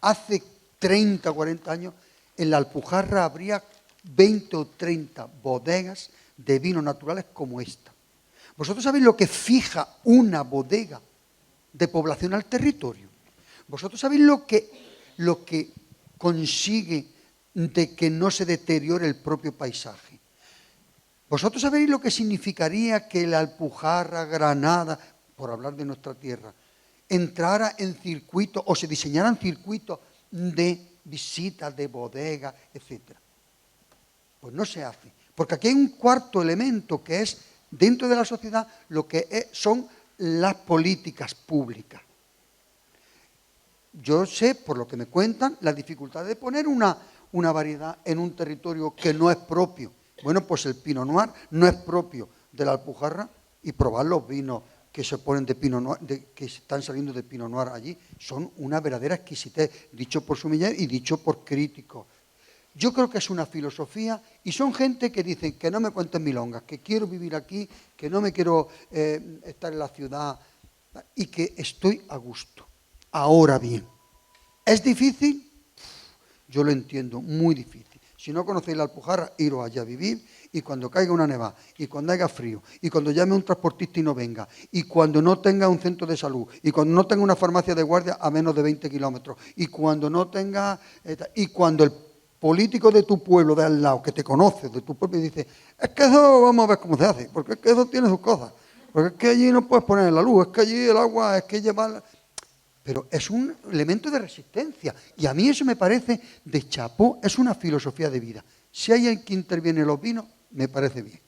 hace 30 o 40 años, en la Alpujarra habría 20 o 30 bodegas de vinos naturales como esta. ¿Vosotros sabéis lo que fija una bodega de población al territorio? ¿Vosotros sabéis lo que consigue de que no se deteriore el propio paisaje? ¿Vosotros sabéis lo que significaría que la Alpujarra, Granada, por hablar de nuestra tierra, entrara en circuito o se diseñaran circuitos de visitas, de bodegas, etcétera? Pues no se hace. Porque aquí hay un cuarto elemento que es, dentro de la sociedad, lo que son las políticas públicas. Yo sé, por lo que me cuentan, la dificultad de poner una variedad en un territorio que no es propio. Bueno, pues el Pinot Noir no es propio de la Alpujarra y probar los vinos que se ponen de Pinot Noir, que están saliendo de Pinot Noir allí, son una verdadera exquisitez, dicho por sommelier y dicho por críticos. Yo creo que es una filosofía y son gente que dicen que no me cuenten milongas, que quiero vivir aquí, que no me quiero estar en la ciudad y que estoy a gusto. Ahora bien, ¿es difícil? Yo lo entiendo, muy difícil. Si no conocéis la Alpujarra, iros allá a vivir y cuando caiga una nevada, y cuando haya frío, y cuando llame a un transportista y no venga, y cuando no tenga un centro de salud, y cuando no tenga una farmacia de guardia a menos de 20 kilómetros, y cuando no tenga... y cuando el político de tu pueblo, de al lado, que te conoce, de tu pueblo, y dice, es que eso vamos a ver cómo se hace, porque es que eso tiene sus cosas, porque es que allí no puedes poner la luz, es que allí el agua, es que llevar... pero es un elemento de resistencia. Y a mí eso me parece de chapó, es una filosofía de vida. Si hay alguien que interviene en los vinos, me parece bien.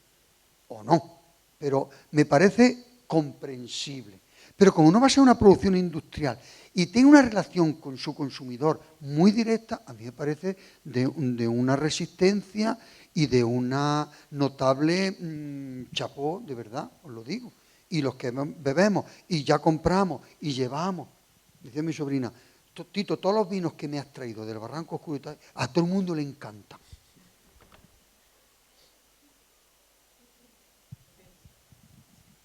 O no, pero me parece comprensible. Pero como no va a ser una producción industrial y tiene una relación con su consumidor muy directa, a mí me parece de una resistencia y de una notable chapó, de verdad, os lo digo. Y los que bebemos y ya compramos y llevamos, decía mi sobrina, Tito, todos los vinos que me has traído del Barranco Oscuro y tal, a todo el mundo le encantan.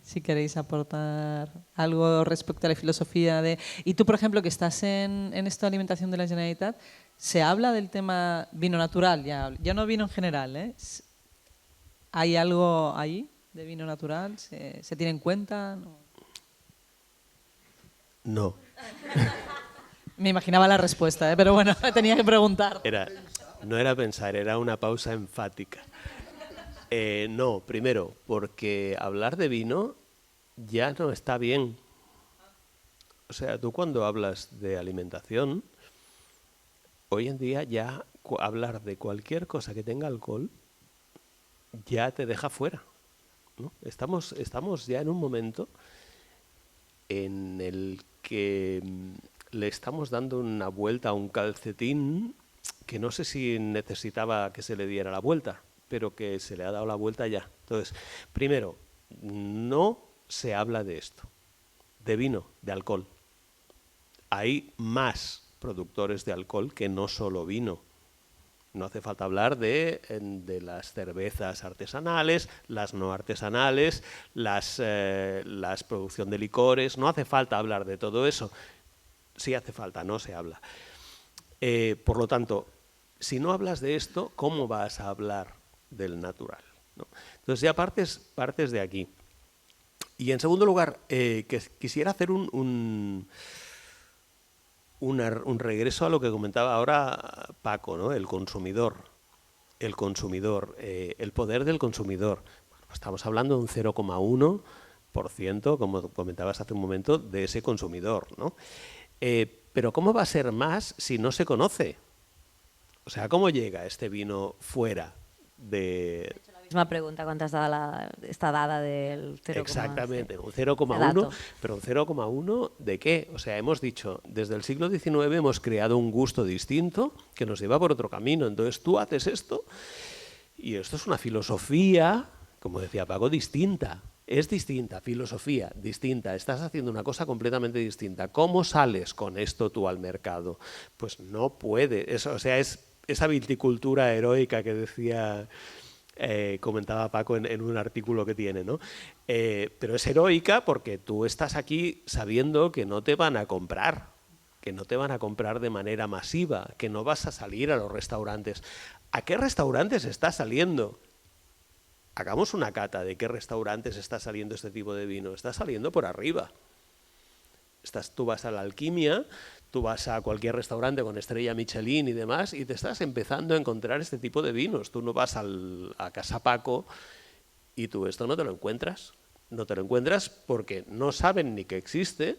Si queréis aportar algo respecto a la filosofía de... Y tú, por ejemplo, que estás en esta alimentación de la Generalitat, ¿se habla del tema vino natural? Ya no vino en general, ¿eh? ¿Hay algo ahí de vino natural? ¿Se tiene en cuenta? No. Me imaginaba la respuesta, ¿eh? Pero bueno, tenía que preguntar. No era pensar, era una pausa enfática. No, primero, porque hablar de vino ya no está bien. O sea, tú cuando hablas de alimentación, hoy en día ya hablar de cualquier cosa que tenga alcohol ya te deja fuera, ¿no? Estamos ya en un momento en el que le estamos dando una vuelta a un calcetín que no sé si necesitaba que se le diera la vuelta, pero que se le ha dado la vuelta ya. Entonces, primero, no se habla de esto, de vino, de alcohol. Hay más productores de alcohol que no solo vino. No hace falta hablar de las cervezas artesanales, las no artesanales, las producción de licores. No hace falta hablar de todo eso. Sí hace falta, no se habla. Por lo tanto, si no hablas de esto, ¿cómo vas a hablar del natural, ¿no? Entonces ya partes de aquí. Y en segundo lugar, quisiera hacer un regreso a lo que comentaba ahora Paco, ¿no? El consumidor, el poder del consumidor. Bueno, estamos hablando de un 0,1%, como comentabas hace un momento, de ese consumidor, ¿no? Pero ¿cómo va a ser más si no se conoce? O sea, ¿cómo llega este vino fuera de...? La misma pregunta cuando has dado esta dada del 0,1. Exactamente, un 0,1, pero un 0,1 ¿de qué? O sea, hemos dicho, desde el siglo XIX hemos creado un gusto distinto que nos lleva por otro camino. Entonces tú haces esto y esto es una filosofía, como decía Paco, distinta. Es distinta, filosofía distinta, estás haciendo una cosa completamente distinta. ¿Cómo sales con esto tú al mercado? Pues no puede, o sea, es esa viticultura heroica que decía, comentaba Paco en un artículo que tiene, ¿no? Pero es heroica porque tú estás aquí sabiendo que no te van a comprar, de manera masiva, que no vas a salir a los restaurantes. ¿A qué restaurantes estás saliendo? Hagamos una cata de qué restaurantes está saliendo este tipo de vino. Está saliendo por arriba. Tú vas a la Alquimia, tú vas a cualquier restaurante con estrella Michelin y demás y te estás empezando a encontrar este tipo de vinos. Tú no vas a Casa Paco y tú esto no te lo encuentras. No te lo encuentras porque no saben ni que existe.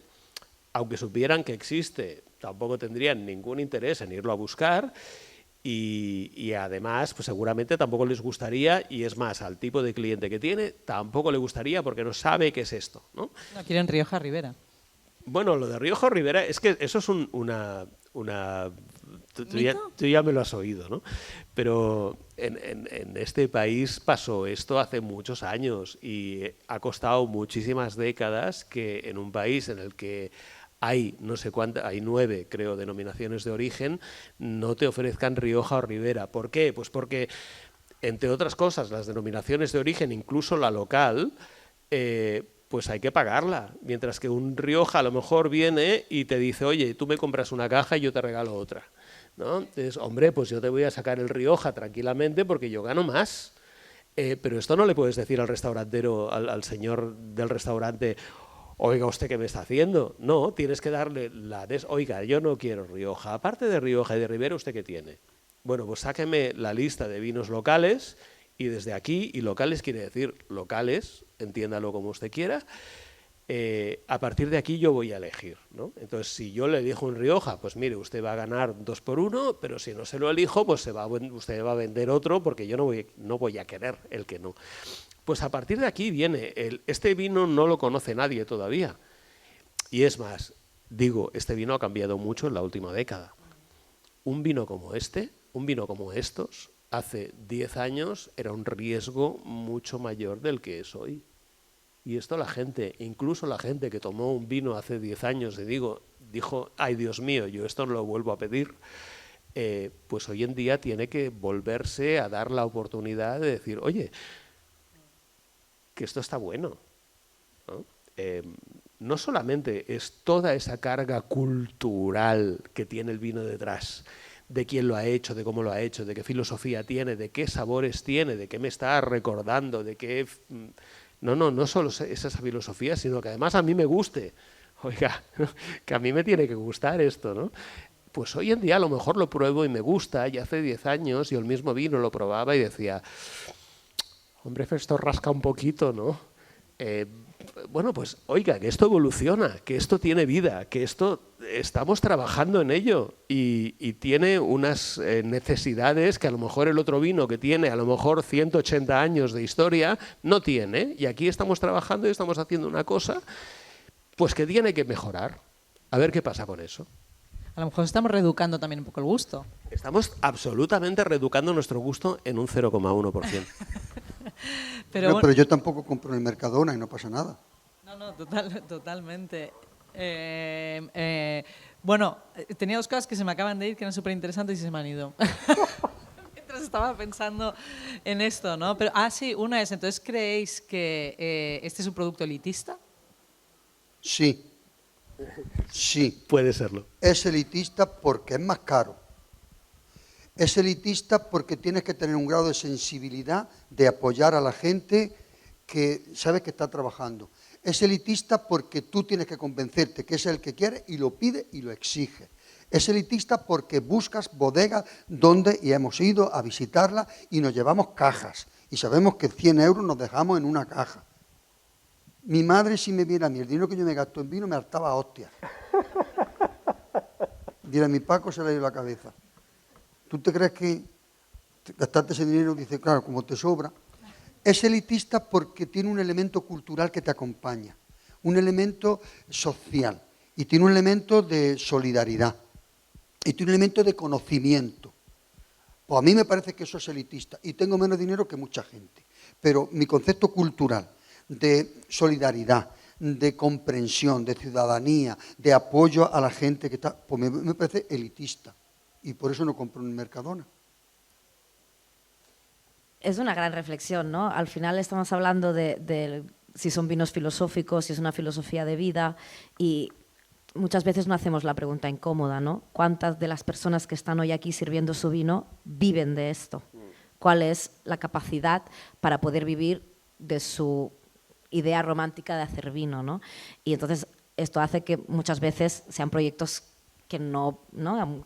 Aunque supieran que existe, tampoco tendrían ningún interés en irlo a buscar. Y además, pues seguramente tampoco les gustaría, y es más, al tipo de cliente que tiene, tampoco le gustaría porque no sabe qué es esto, ¿no? No quieren Rioja Ribera. Bueno, lo de Rioja Ribera, es que eso es tú ya me lo has oído, ¿no? Pero en este país pasó esto hace muchos años y ha costado muchísimas décadas que en un país en el que hay no sé cuántas, hay 9, creo, denominaciones de origen, no te ofrezcan Rioja o Ribera. ¿Por qué? Pues porque, entre otras cosas, las denominaciones de origen, incluso la local, pues hay que pagarla. Mientras que un Rioja a lo mejor viene y te dice, oye, tú me compras una caja y yo te regalo otra, ¿no? Entonces, hombre, pues yo te voy a sacar el Rioja tranquilamente porque yo gano más. Pero esto no le puedes decir al restaurantero, al señor del restaurante, oiga, ¿usted qué me está haciendo? No, tienes que darle oiga, yo no quiero Rioja. Aparte de Rioja y de Ribera, ¿usted qué tiene? Bueno, pues sáqueme la lista de vinos locales y desde aquí, y locales quiere decir locales, entiéndalo como usted quiera, A partir de aquí yo voy a elegir, ¿no? Entonces, si yo le elijo un Rioja, pues mire, usted va a ganar 2 por 1, pero si no se lo elijo, pues usted va a vender otro porque yo no voy a querer el que no. Pues a partir de aquí viene, este vino no lo conoce nadie todavía. Y es más, digo, este vino ha cambiado mucho en la última década. Un vino como este, un vino como estos, hace 10 años era un riesgo mucho mayor del que es hoy. Y esto la gente, incluso la gente que tomó un vino hace 10 años y dijo, ay Dios mío, yo esto no lo vuelvo a pedir, pues hoy en día tiene que volverse a dar la oportunidad de decir, oye, que esto está bueno, ¿no? No solamente es toda esa carga cultural que tiene el vino detrás, de quién lo ha hecho, de cómo lo ha hecho, de qué filosofía tiene, de qué sabores tiene, de qué me está recordando, de qué... No solo es esa filosofía, sino que además a mí me guste. Oiga, que a mí me tiene que gustar esto, ¿no? Pues hoy en día a lo mejor lo pruebo y me gusta, y hace 10 años yo el mismo vino lo probaba y decía, hombre, esto rasca un poquito, ¿no? Bueno, pues oiga, que esto evoluciona, que esto tiene vida, que esto estamos trabajando en ello y tiene unas necesidades que a lo mejor el otro vino que tiene a lo mejor 180 años de historia no tiene, y aquí estamos trabajando y estamos haciendo una cosa pues que tiene que mejorar. A ver qué pasa con eso. A lo mejor estamos reeducando también un poco el gusto. Estamos absolutamente reeducando nuestro gusto en un 0,1%. Pero yo tampoco compro en el Mercadona y no pasa nada. No, totalmente. Bueno, tenía 2 cosas que se me acaban de ir que eran súper interesantes y se me han ido. Mientras estaba pensando en esto, ¿no? Pero, sí, una es, entonces, ¿creéis que este es un producto elitista? Sí. Sí. Puede serlo. Es elitista porque es más caro. Es elitista porque tienes que tener un grado de sensibilidad de apoyar a la gente que sabe que está trabajando. Es elitista porque tú tienes que convencerte que es el que quiere y lo pide y lo exige. Es elitista porque buscas bodegas donde, y hemos ido a visitarla y nos llevamos cajas. Y sabemos que 100 euros nos dejamos en una caja. Mi madre, si me viera a mí el dinero que yo me gasto en vino, me hartaba a hostias. Dirá, mi Paco se le ha ido la cabeza. ¿Tú te crees que gastarte ese dinero? Dice, claro, como te sobra. Es elitista porque tiene un elemento cultural que te acompaña, un elemento social, y tiene un elemento de solidaridad, y tiene un elemento de conocimiento. Pues a mí me parece que eso es elitista, y tengo menos dinero que mucha gente. Pero mi concepto cultural de solidaridad, de comprensión, de ciudadanía, de apoyo a la gente que está, pues me parece elitista. Y por eso no compro en el Mercadona. Es una gran reflexión, ¿no? Al final estamos hablando de si son vinos filosóficos, si es una filosofía de vida, y muchas veces no hacemos la pregunta incómoda, ¿no? ¿Cuántas de las personas que están hoy aquí sirviendo su vino viven de esto? ¿Cuál es la capacidad para poder vivir de su idea romántica de hacer vino, ¿no? Y entonces esto hace que muchas veces sean proyectos que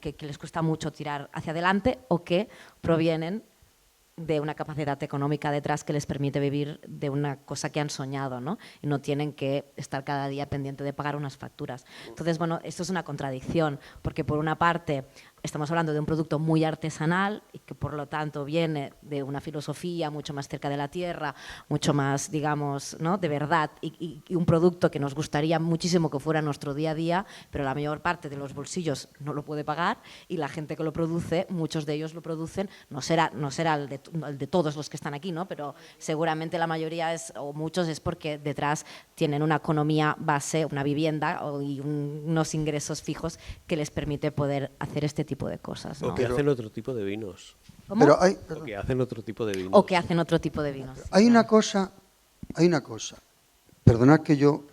que les cuesta mucho tirar hacia adelante o que provienen de una capacidad económica detrás que les permite vivir de una cosa que han soñado, ¿no? Y no tienen que estar cada día pendiente de pagar unas facturas. Entonces, bueno, esto es una contradicción, porque por una parte estamos hablando de un producto muy artesanal y que por lo tanto viene de una filosofía mucho más cerca de la tierra, mucho más, digamos, ¿no?, de verdad, y un producto que nos gustaría muchísimo que fuera nuestro día a día, pero la mayor parte de los bolsillos no lo puede pagar, y la gente que lo produce, muchos de ellos lo producen, no será el de todos los que están aquí, ¿no?, pero seguramente la mayoría o muchos es porque detrás tienen una economía base, una vivienda y unos ingresos fijos que les permite poder hacer este tipo de cosas, ¿no? O que hacen otro tipo de vinos. ¿Cómo? Pero O que hacen otro tipo de vinos. O que hacen otro tipo de vinos. Hay una cosa, perdonad que yo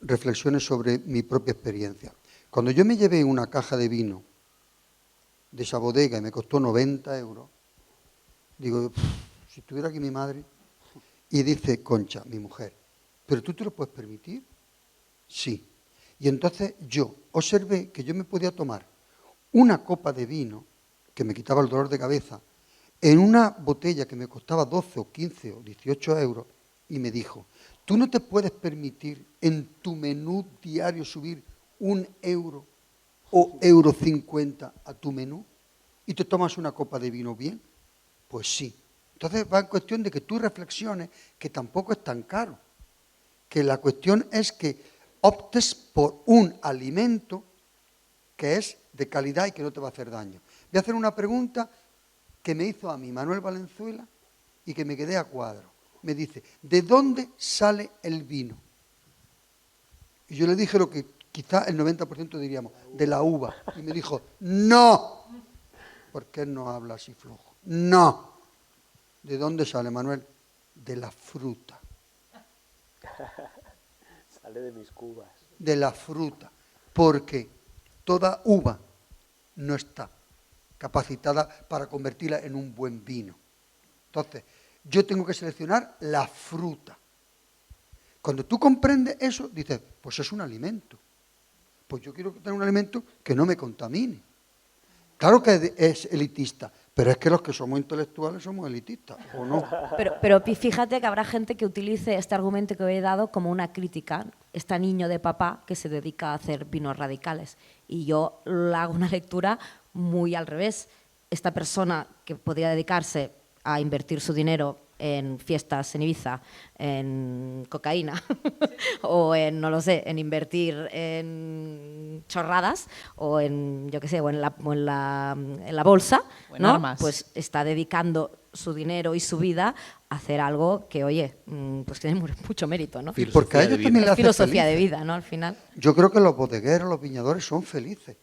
reflexione sobre mi propia experiencia. Cuando yo me llevé una caja de vino de esa bodega y me costó 90 euros, digo, si estuviera aquí mi madre, y dice Concha, mi mujer, ¿pero tú te lo puedes permitir? Sí. Y entonces yo observé que yo me podía tomar una copa de vino, que me quitaba el dolor de cabeza, en una botella que me costaba 12 o 15 o 18 euros, y me dijo, Tú no te puedes permitir en tu menú diario subir 1 euro o €1,50 a tu menú y te tomas una copa de vino bien. Pues sí. Entonces va en cuestión de que tú reflexiones que tampoco es tan caro. Que la cuestión es que optes por un alimento que es de calidad y que no te va a hacer daño. Voy a hacer una pregunta que me hizo a mí Manuel Valenzuela y que me quedé a cuadro. Me dice, ¿de dónde sale el vino? Y yo le dije lo que quizá el 90% diríamos, de la uva. Y me dijo, no. ¿Por qué no habla así flojo? No. ¿De dónde sale, Manuel? De la fruta. Sale de mis cubas. De la fruta. Porque toda uva no está capacitada para convertirla en un buen vino. Entonces, yo tengo que seleccionar la fruta. Cuando tú comprendes eso, dices, pues es un alimento. Pues yo quiero tener un alimento que no me contamine. Claro que es elitista, pero es que los que somos intelectuales somos elitistas, ¿o no? Pero fíjate que habrá gente que utilice este argumento que he dado como una crítica. Este niño de papá que se dedica a hacer vinos radicales. Y yo hago una lectura muy al revés. Esta persona que podría dedicarse a invertir su dinero en fiestas en Ibiza, en cocaína, o en, no lo sé, en invertir en chorradas, o en, yo qué sé, o en la bolsa, o en ¿no? armas. Pues está dedicando su dinero y su vida a hacer algo que, oye, pues tiene mucho mérito, ¿no? Y porque a ellos también le Es hace filosofía de felices. vida, ¿no? Al final. Yo creo que los bodegueros, los viñadores son felices.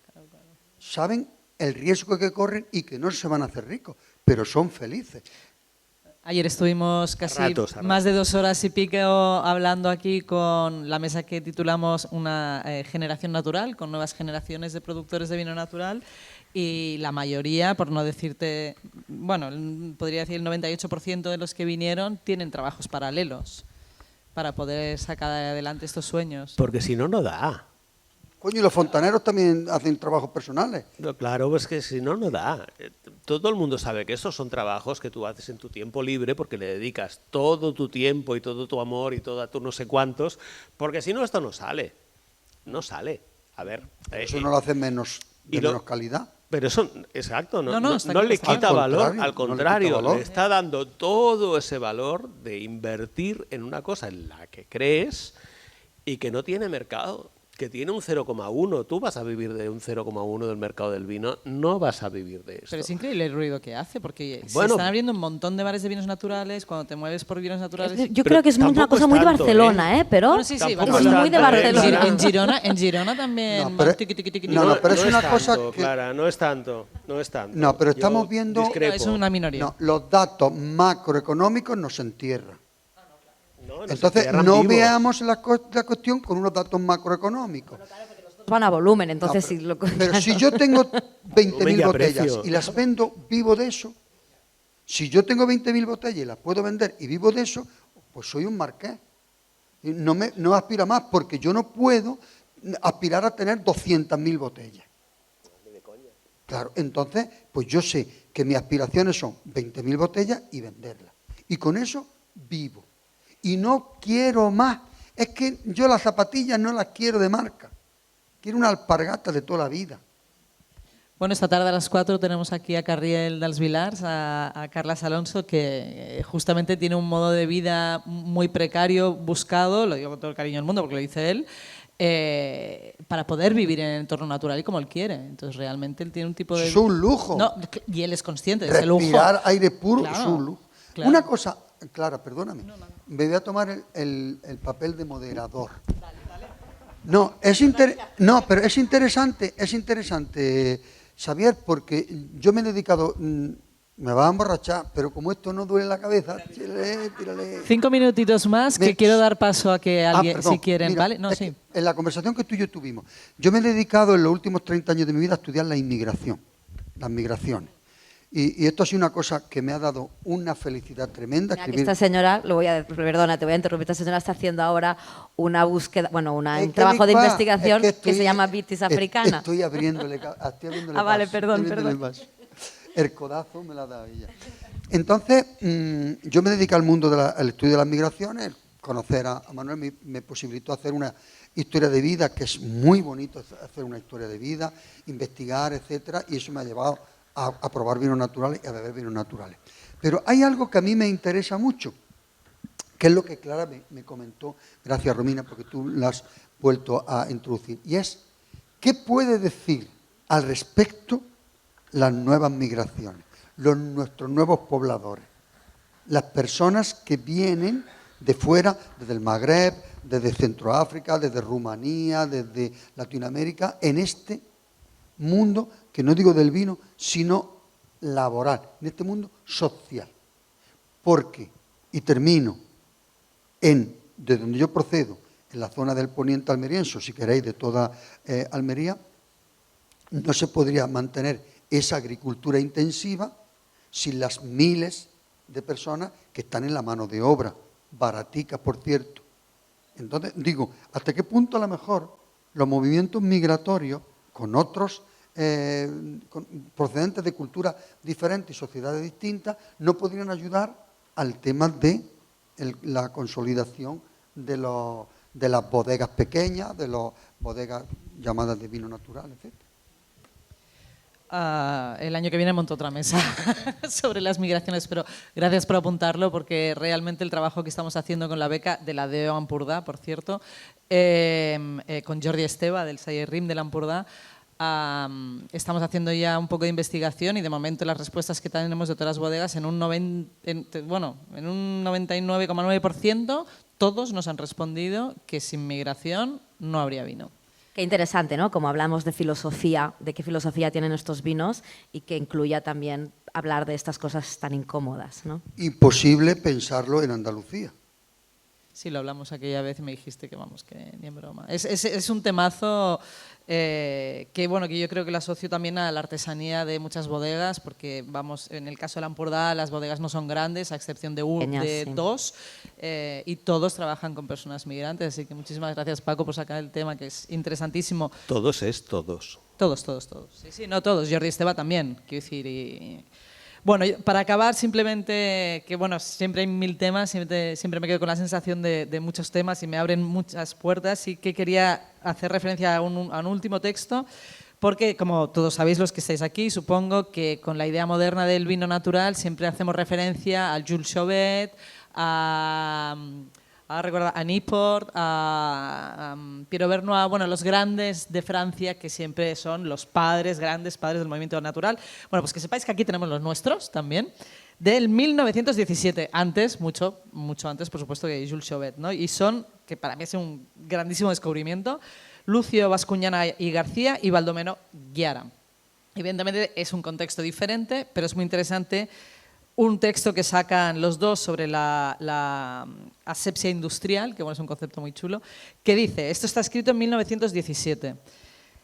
Saben el riesgo que corren y que no se van a hacer ricos, pero son felices. Ayer estuvimos casi A ratos. más de 2 horas y pico hablando aquí con la mesa que titulamos Una generación natural, con nuevas generaciones de productores de vino natural, y la mayoría, por no decirte, bueno, podría decir el 98% de los que vinieron tienen trabajos paralelos para poder sacar adelante estos sueños. Porque si no, no da. Coño, y los fontaneros también hacen trabajos personales. No, claro, pues que si no, no da. Todo el mundo sabe que estos son trabajos que tú haces en tu tiempo libre porque le dedicas todo tu tiempo y todo tu amor y todo a tu no sé cuántos, porque si no, esto no sale. No sale. A ver. Eso no lo hace menos calidad. Pero eso, exacto, No, no está le claro. quita Al valor, contrario, al contrario, no le quita valor. le está dando todo ese valor de invertir en una cosa en la que crees y que no tiene mercado, que tiene un 0,1. Tú vas a vivir de un 0,1 del mercado del vino, no vas a vivir de esto. Pero es increíble el ruido que hace, porque se Bueno, están abriendo un montón de bares de vinos naturales, cuando te mueves por vinos naturales... Yo Pero creo que es una tampoco cosa es muy de tanto, Barcelona, pero Bueno, sí, Tampoco es es muy de tanto, Barcelona. En Girona también... No, pero- tiqui, tiqui, tiqui, no, tiqui. pero es una cosa tanto, que- Clara, no es tanto. No, pero Yo estamos viendo- discrepo. Es una minoría. No, los datos macroeconómicos nos entierran. No, nos Entonces, entierran no vivos. veamos la cuestión con unos datos macroeconómicos. van a volumen, entonces No, si lo pero si yo tengo 20.000 Volumen y a botellas precio. y las vendo vivo de eso, si yo tengo 20.000 botellas y las puedo vender y vivo de eso, pues soy un marqués. Y no aspiro a más porque yo no puedo aspirar a tener 200.000 botellas. Claro, entonces, pues yo sé que mis aspiraciones son 20.000 botellas y venderlas. Y con eso vivo. Y no quiero más. Es que yo las zapatillas no las quiero de marca. Quiero una alpargata de toda la vida. Bueno, esta tarde a las 4 tenemos aquí a Carriel dels Vilars, a Carlas Alonso, que justamente tiene un modo de vida muy precario, buscado, lo digo con todo el cariño del mundo porque lo dice él, para poder vivir en el entorno natural y como él quiere. Entonces, realmente él tiene un tipo de... Es un lujo. No, y él es consciente de ese lujo. Respirar aire puro Claro, es un lujo. claro. Una cosa, Clara, perdóname, me voy a tomar el papel de moderador. No, pero es interesante, Xavier, porque yo me he dedicado, me va a emborrachar, pero como esto no duele la cabeza, tírale. 5 minutitos más, que quiero dar paso a que alguien, Perdón, si quieren, mira, ¿vale? No, es sí. que en la conversación que tú y yo tuvimos, yo me he dedicado en los últimos 30 años de mi vida a estudiar la inmigración, las migraciones. Y esto ha sido una cosa que me ha dado una felicidad tremenda. Mira, que esta señora, perdona, te voy a interrumpir, esta señora está haciendo ahora una búsqueda, bueno, un trabajo de investigación que se llama Vitis Africana. Estoy abriéndole Vale, paso, perdón, estoy abriéndole perdón. paso. El codazo me la ha dado ella. Entonces, yo me dedico al mundo del estudio de las migraciones, conocer a Manuel me posibilitó hacer una historia de vida, que es muy bonito hacer una historia de vida, investigar, etcétera, y eso me ha llevado a probar vinos naturales y a beber vinos naturales. Pero hay algo que a mí me interesa mucho, que es lo que Clara me comentó, gracias Romina, porque tú la has vuelto a introducir, y es, ¿qué puede decir al respecto las nuevas migraciones, nuestros nuevos pobladores, las personas que vienen de fuera, desde el Magreb, desde Centroáfrica, desde Rumanía, desde Latinoamérica, en este mundo, que no digo del vino, sino laboral, en este mundo social? Porque, y termino, de donde yo procedo, en la zona del poniente almeriense, si queréis, de toda Almería, no se podría mantener esa agricultura intensiva sin las miles de personas que están en la mano de obra, baraticas, por cierto. Entonces, digo, ¿hasta qué punto a lo mejor los movimientos migratorios con otros procedentes de culturas diferentes y sociedades distintas no podrían ayudar al tema de la consolidación de las bodegas pequeñas, de las bodegas llamadas de vino natural, etc.? El año que viene monto otra mesa sobre las migraciones, pero gracias por apuntarlo, porque realmente el trabajo que estamos haciendo con la beca de la DEO Ampurdà, por cierto, con Jordi Esteva del Sayer-Rim de l'Ampurdà, estamos haciendo ya un poco de investigación y de momento las respuestas que tenemos de todas las bodegas en un 99,9% todos nos han respondido que sin migración no habría vino. Qué interesante, ¿no? Como hablamos de filosofía, de qué filosofía tienen estos vinos y que incluya también hablar de estas cosas tan incómodas, ¿no? Imposible pensarlo en Andalucía. Sí, lo hablamos aquella vez y me dijiste que vamos, que ni en broma. Es un temazo que, bueno, que yo creo que lo asocio también a la artesanía de muchas bodegas, porque vamos, en el caso de l'Ampurdà las bodegas no son grandes, a excepción de dos, y todos trabajan con personas migrantes, así que muchísimas gracias, Paco, por sacar el tema, que es interesantísimo. Todos es todos. Todos. Sí, no todos, Jordi Esteva también, quiero decir, y... Bueno, para acabar, simplemente que bueno, siempre hay mil temas, siempre me quedo con la sensación de muchos temas y me abren muchas puertas, y que quería hacer referencia a un último texto, porque como todos sabéis los que estáis aquí, supongo que con la idea moderna del vino natural siempre hacemos referencia al Jules Chauvet, a Niport, a Pierre Bernois, bueno, los grandes de Francia, que siempre son los grandes padres del movimiento natural. Bueno, pues que sepáis que aquí tenemos los nuestros también, del 1917, mucho antes, por supuesto, que Jules Chauvet, ¿no? Y son, que para mí es un grandísimo descubrimiento, Lucio Bascuñana y García y Baldomero Ghiara. Evidentemente es un contexto diferente, pero es muy interesante un texto que sacan los dos sobre la asepsia industrial, que bueno, es un concepto muy chulo, que dice, esto está escrito en 1917,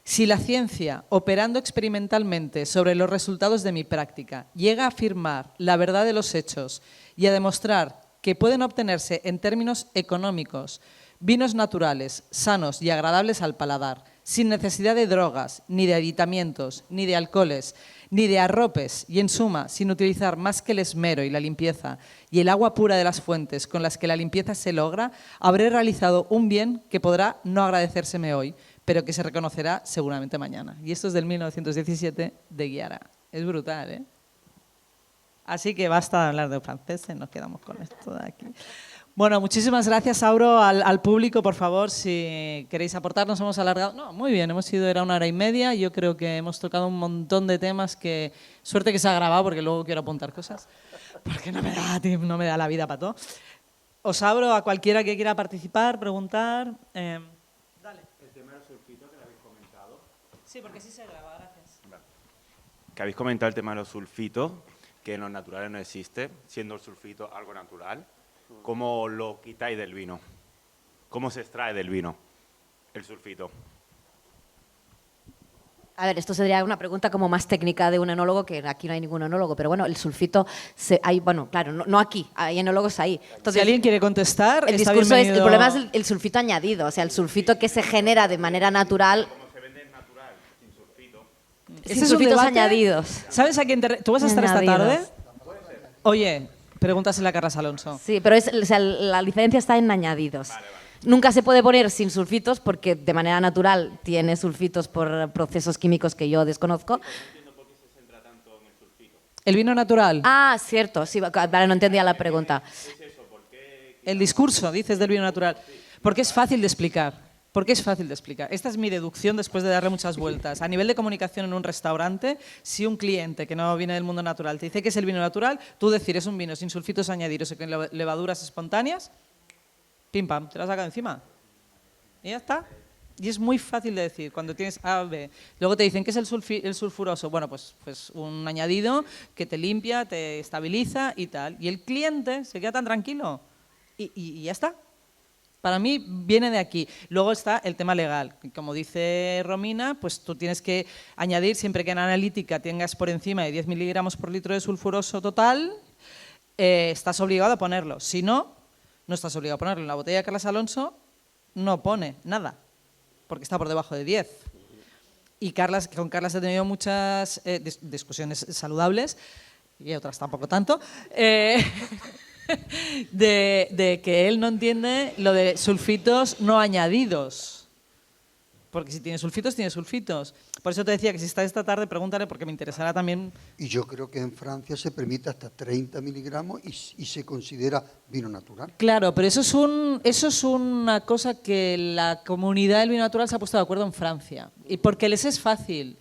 si la ciencia, operando experimentalmente sobre los resultados de mi práctica, llega a afirmar la verdad de los hechos y a demostrar que pueden obtenerse en términos económicos vinos naturales, sanos y agradables al paladar, sin necesidad de drogas, ni de aditamientos, ni de alcoholes, ni de arropes, y en suma, sin utilizar más que el esmero y la limpieza y el agua pura de las fuentes con las que la limpieza se logra, habré realizado un bien que podrá no agradecérseme hoy, pero que se reconocerá seguramente mañana. Y esto es del 1917 de Ghiara. Es brutal, ¿eh? Así que basta de hablar de franceses, nos quedamos con esto de aquí. Bueno, muchísimas gracias, Auro, al público, por favor, si queréis aportar, nos hemos alargado. No, muy bien, era 1 hora y media, yo creo que hemos tocado un montón de temas que, suerte que se ha grabado, porque luego quiero apuntar cosas, porque no me da la vida para todo. Os abro a cualquiera que quiera participar, preguntar. Dale. El tema del sulfito que lo habéis comentado. Sí, porque sí se graba, gracias. Vale. Que habéis comentado el tema de los sulfitos, que en los naturales no existe, siendo el sulfito algo natural. ¿Cómo lo quitáis del vino? ¿Cómo se extrae del vino el sulfito? A ver, esto sería una pregunta como más técnica de un enólogo, que aquí no hay ningún enólogo, pero bueno, el sulfito, bueno, claro, no aquí, hay enólogos ahí. Entonces, si alguien quiere contestar, el está discurso bienvenido. el problema es el sulfito añadido, o sea, el sulfito que se genera de manera natural. ¿Cómo se vende natural, sin sulfito? Sin sulfitos añadidos. ¿Sabes a quién ¿Tú vas a estar esta tarde? Oye, Pregúntasela a Carlas Alonso. Sí, pero o sea, la diferencia está en añadidos. Nunca se puede poner sin sulfitos porque de manera natural tiene sulfitos por procesos químicos que yo desconozco. ¿El vino natural? Ah, cierto, sí, vale, no entendía la pregunta. El discurso, dices, del vino natural. Porque es fácil de explicar. Porque es fácil de explicar. Esta es mi deducción después de darle muchas vueltas. A nivel de comunicación en un restaurante, si un cliente que no viene del mundo natural te dice que es el vino natural, tú decir es un vino sin sulfitos añadidos y con levaduras espontáneas, pim pam, te la sacas encima. Y ya está. Y es muy fácil de decir, cuando tienes A o B. Luego te dicen, ¿qué es el sulfuroso? Bueno, pues un añadido que te limpia, te estabiliza y tal. Y el cliente se queda tan tranquilo. Y ya está. Para mí viene de aquí. Luego está el tema legal. Como dice Romina, pues tú tienes que añadir, siempre que en analítica tengas por encima de 10 miligramos por litro de sulfuroso total, estás obligado a ponerlo. Si no, no estás obligado a ponerlo. En la botella de Carlas Alonso no pone nada, porque está por debajo de 10. Y con Carlas he tenido muchas discusiones saludables, y otras tampoco tanto, de que él no entiende lo de sulfitos no añadidos. Porque si tiene sulfitos, tiene sulfitos. Por eso te decía que si está esta tarde, pregúntale, porque me interesará también. Y yo creo que en Francia se permite hasta 30 miligramos y se considera vino natural. Claro, pero eso es una cosa que la comunidad del vino natural se ha puesto de acuerdo en Francia. Y porque les es fácil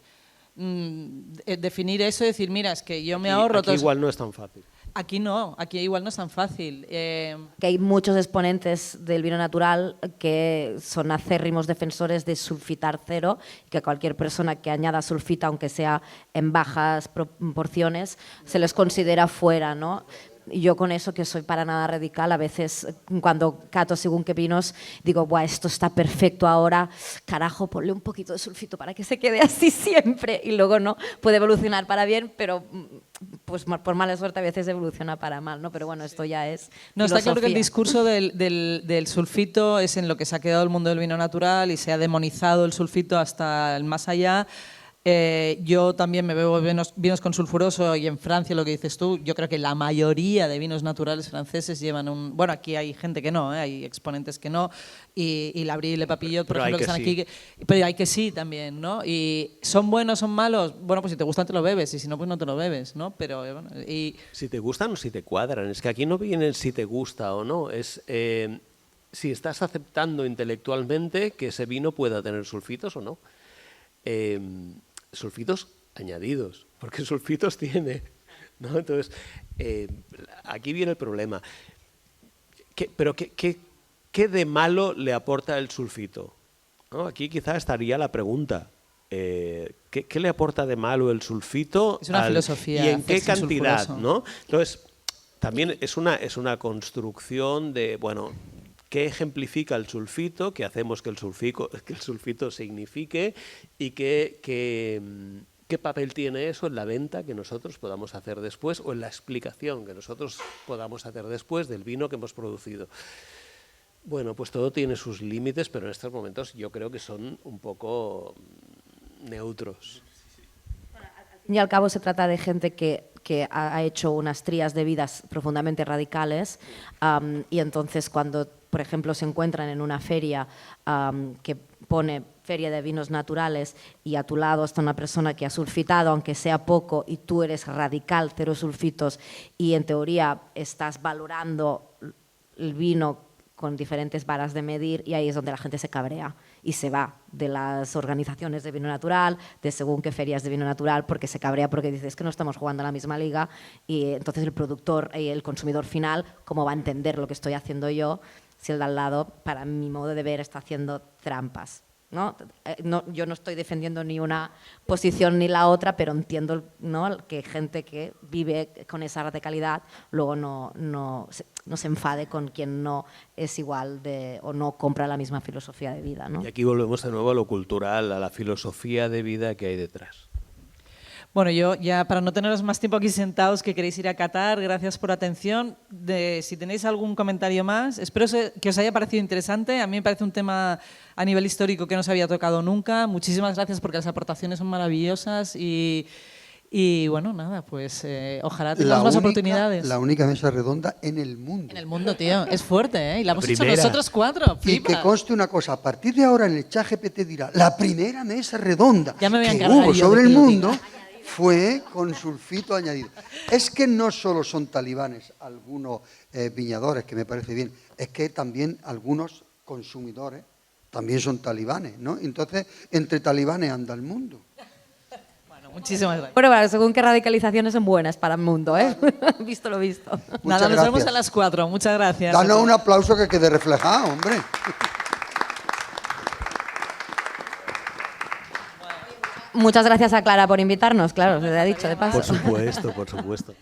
definir eso y decir, mira, es que yo me ahorro... Aquí igual no es tan fácil. Aquí no, aquí igual no es tan fácil. Que hay muchos exponentes del vino natural que son acérrimos defensores de sulfitar cero, que cualquier persona que añada sulfita, aunque sea en bajas proporciones, se les considera fuera, ¿no? Y yo con eso, que soy para nada radical, a veces cuando cato según qué vinos, digo, buah, esto está perfecto ahora, carajo, ponle un poquito de sulfito para que se quede así siempre. Y luego no, puede evolucionar para bien, pero pues por mala suerte a veces evoluciona para mal, ¿no? Pero bueno, esto ya es No, está claro que el filosofía. discurso del sulfito es en lo que se ha quedado el mundo del vino natural y se ha demonizado el sulfito hasta el más allá. Yo también me bebo vinos con sulfuroso y en Francia, lo que dices tú, yo creo que la mayoría de vinos naturales franceses llevan un... Bueno, aquí hay gente que no, hay exponentes que no, y la Brie y Le Papillot, por Pero ejemplo, hay que están que aquí, pero hay que sí también, ¿no? Y ¿son buenos, son malos? Bueno, pues si te gustan te lo bebes, y si no, pues no te lo bebes, ¿no? Pero bueno, y... Si te gustan o si te cuadran. Es que aquí no viene el si te gusta o no, es si estás aceptando intelectualmente que ese vino pueda tener sulfitos o no. Sulfitos añadidos, porque sulfitos tiene, ¿no? Entonces, aquí viene el problema. ¿Qué de malo le aporta el sulfito? ¿No? Aquí quizá estaría la pregunta. ¿Qué le aporta de malo el sulfito? Es una filosofía. ¿Y en qué hacerse cantidad? sulfuroso. ¿No? Entonces, también es una construcción de, bueno, ¿qué ejemplifica el sulfito? ¿Qué hacemos que el sulfito signifique? ¿Y qué papel tiene eso en la venta que nosotros podamos hacer después o en la explicación que nosotros podamos hacer después del vino que hemos producido? Bueno, pues todo tiene sus límites, pero en estos momentos yo creo que son un poco neutros. Y al cabo se trata de gente que ha hecho unas trías de vidas profundamente radicales y entonces cuando, por ejemplo, se encuentran en una feria que pone feria de vinos naturales y a tu lado está una persona que ha sulfitado, aunque sea poco, y tú eres radical, cero sulfitos, y en teoría estás valorando el vino con diferentes varas de medir, y ahí es donde la gente se cabrea y se va de las organizaciones de vino natural, de según qué ferias de vino natural, porque se cabrea, porque dice, es que no estamos jugando a la misma liga, y entonces el productor y el consumidor final, ¿cómo va a entender lo que estoy haciendo yo si el de al lado, para mi modo de ver, está haciendo trampas? ¿No? Yo no estoy defendiendo ni una posición ni la otra, pero entiendo, ¿no?, que gente que vive con esa radicalidad luego no se enfade con quien no es igual o no compra la misma filosofía de vida, ¿no? Y aquí volvemos de nuevo a lo cultural, a la filosofía de vida que hay detrás. Bueno, yo ya para no teneros más tiempo aquí sentados, que queréis ir a catar, gracias por la atención. Si tenéis algún comentario más, espero que os haya parecido interesante. A mí me parece un tema a nivel histórico que no se había tocado nunca. Muchísimas gracias porque las aportaciones son maravillosas y Y bueno, nada, pues ojalá tengamos más oportunidades. La única mesa redonda en el mundo. En el mundo, tío. Es fuerte, ¿eh? Y la hemos hecho primera. nosotros 4. Y que conste una cosa, a partir de ahora en el ChatGPT dirá, la primera mesa redonda Ya me voy a que encargar hubo yo sobre de que el lo mundo diga. fue con sulfito añadido. Es que no solo son talibanes algunos viñadores, que me parece bien, es que también algunos consumidores también son talibanes, ¿no? Entonces, entre talibanes anda el mundo. Bueno, muchísimas gracias. Bueno, vale, según qué radicalizaciones son buenas para el mundo, ¿eh? Visto lo visto. Muchas Nada, nos vemos gracias. a las 4. Muchas gracias. Danos un aplauso que quede reflejado, hombre. Muchas gracias a Clara por invitarnos, claro, se le ha dicho de paso. Por supuesto, por supuesto.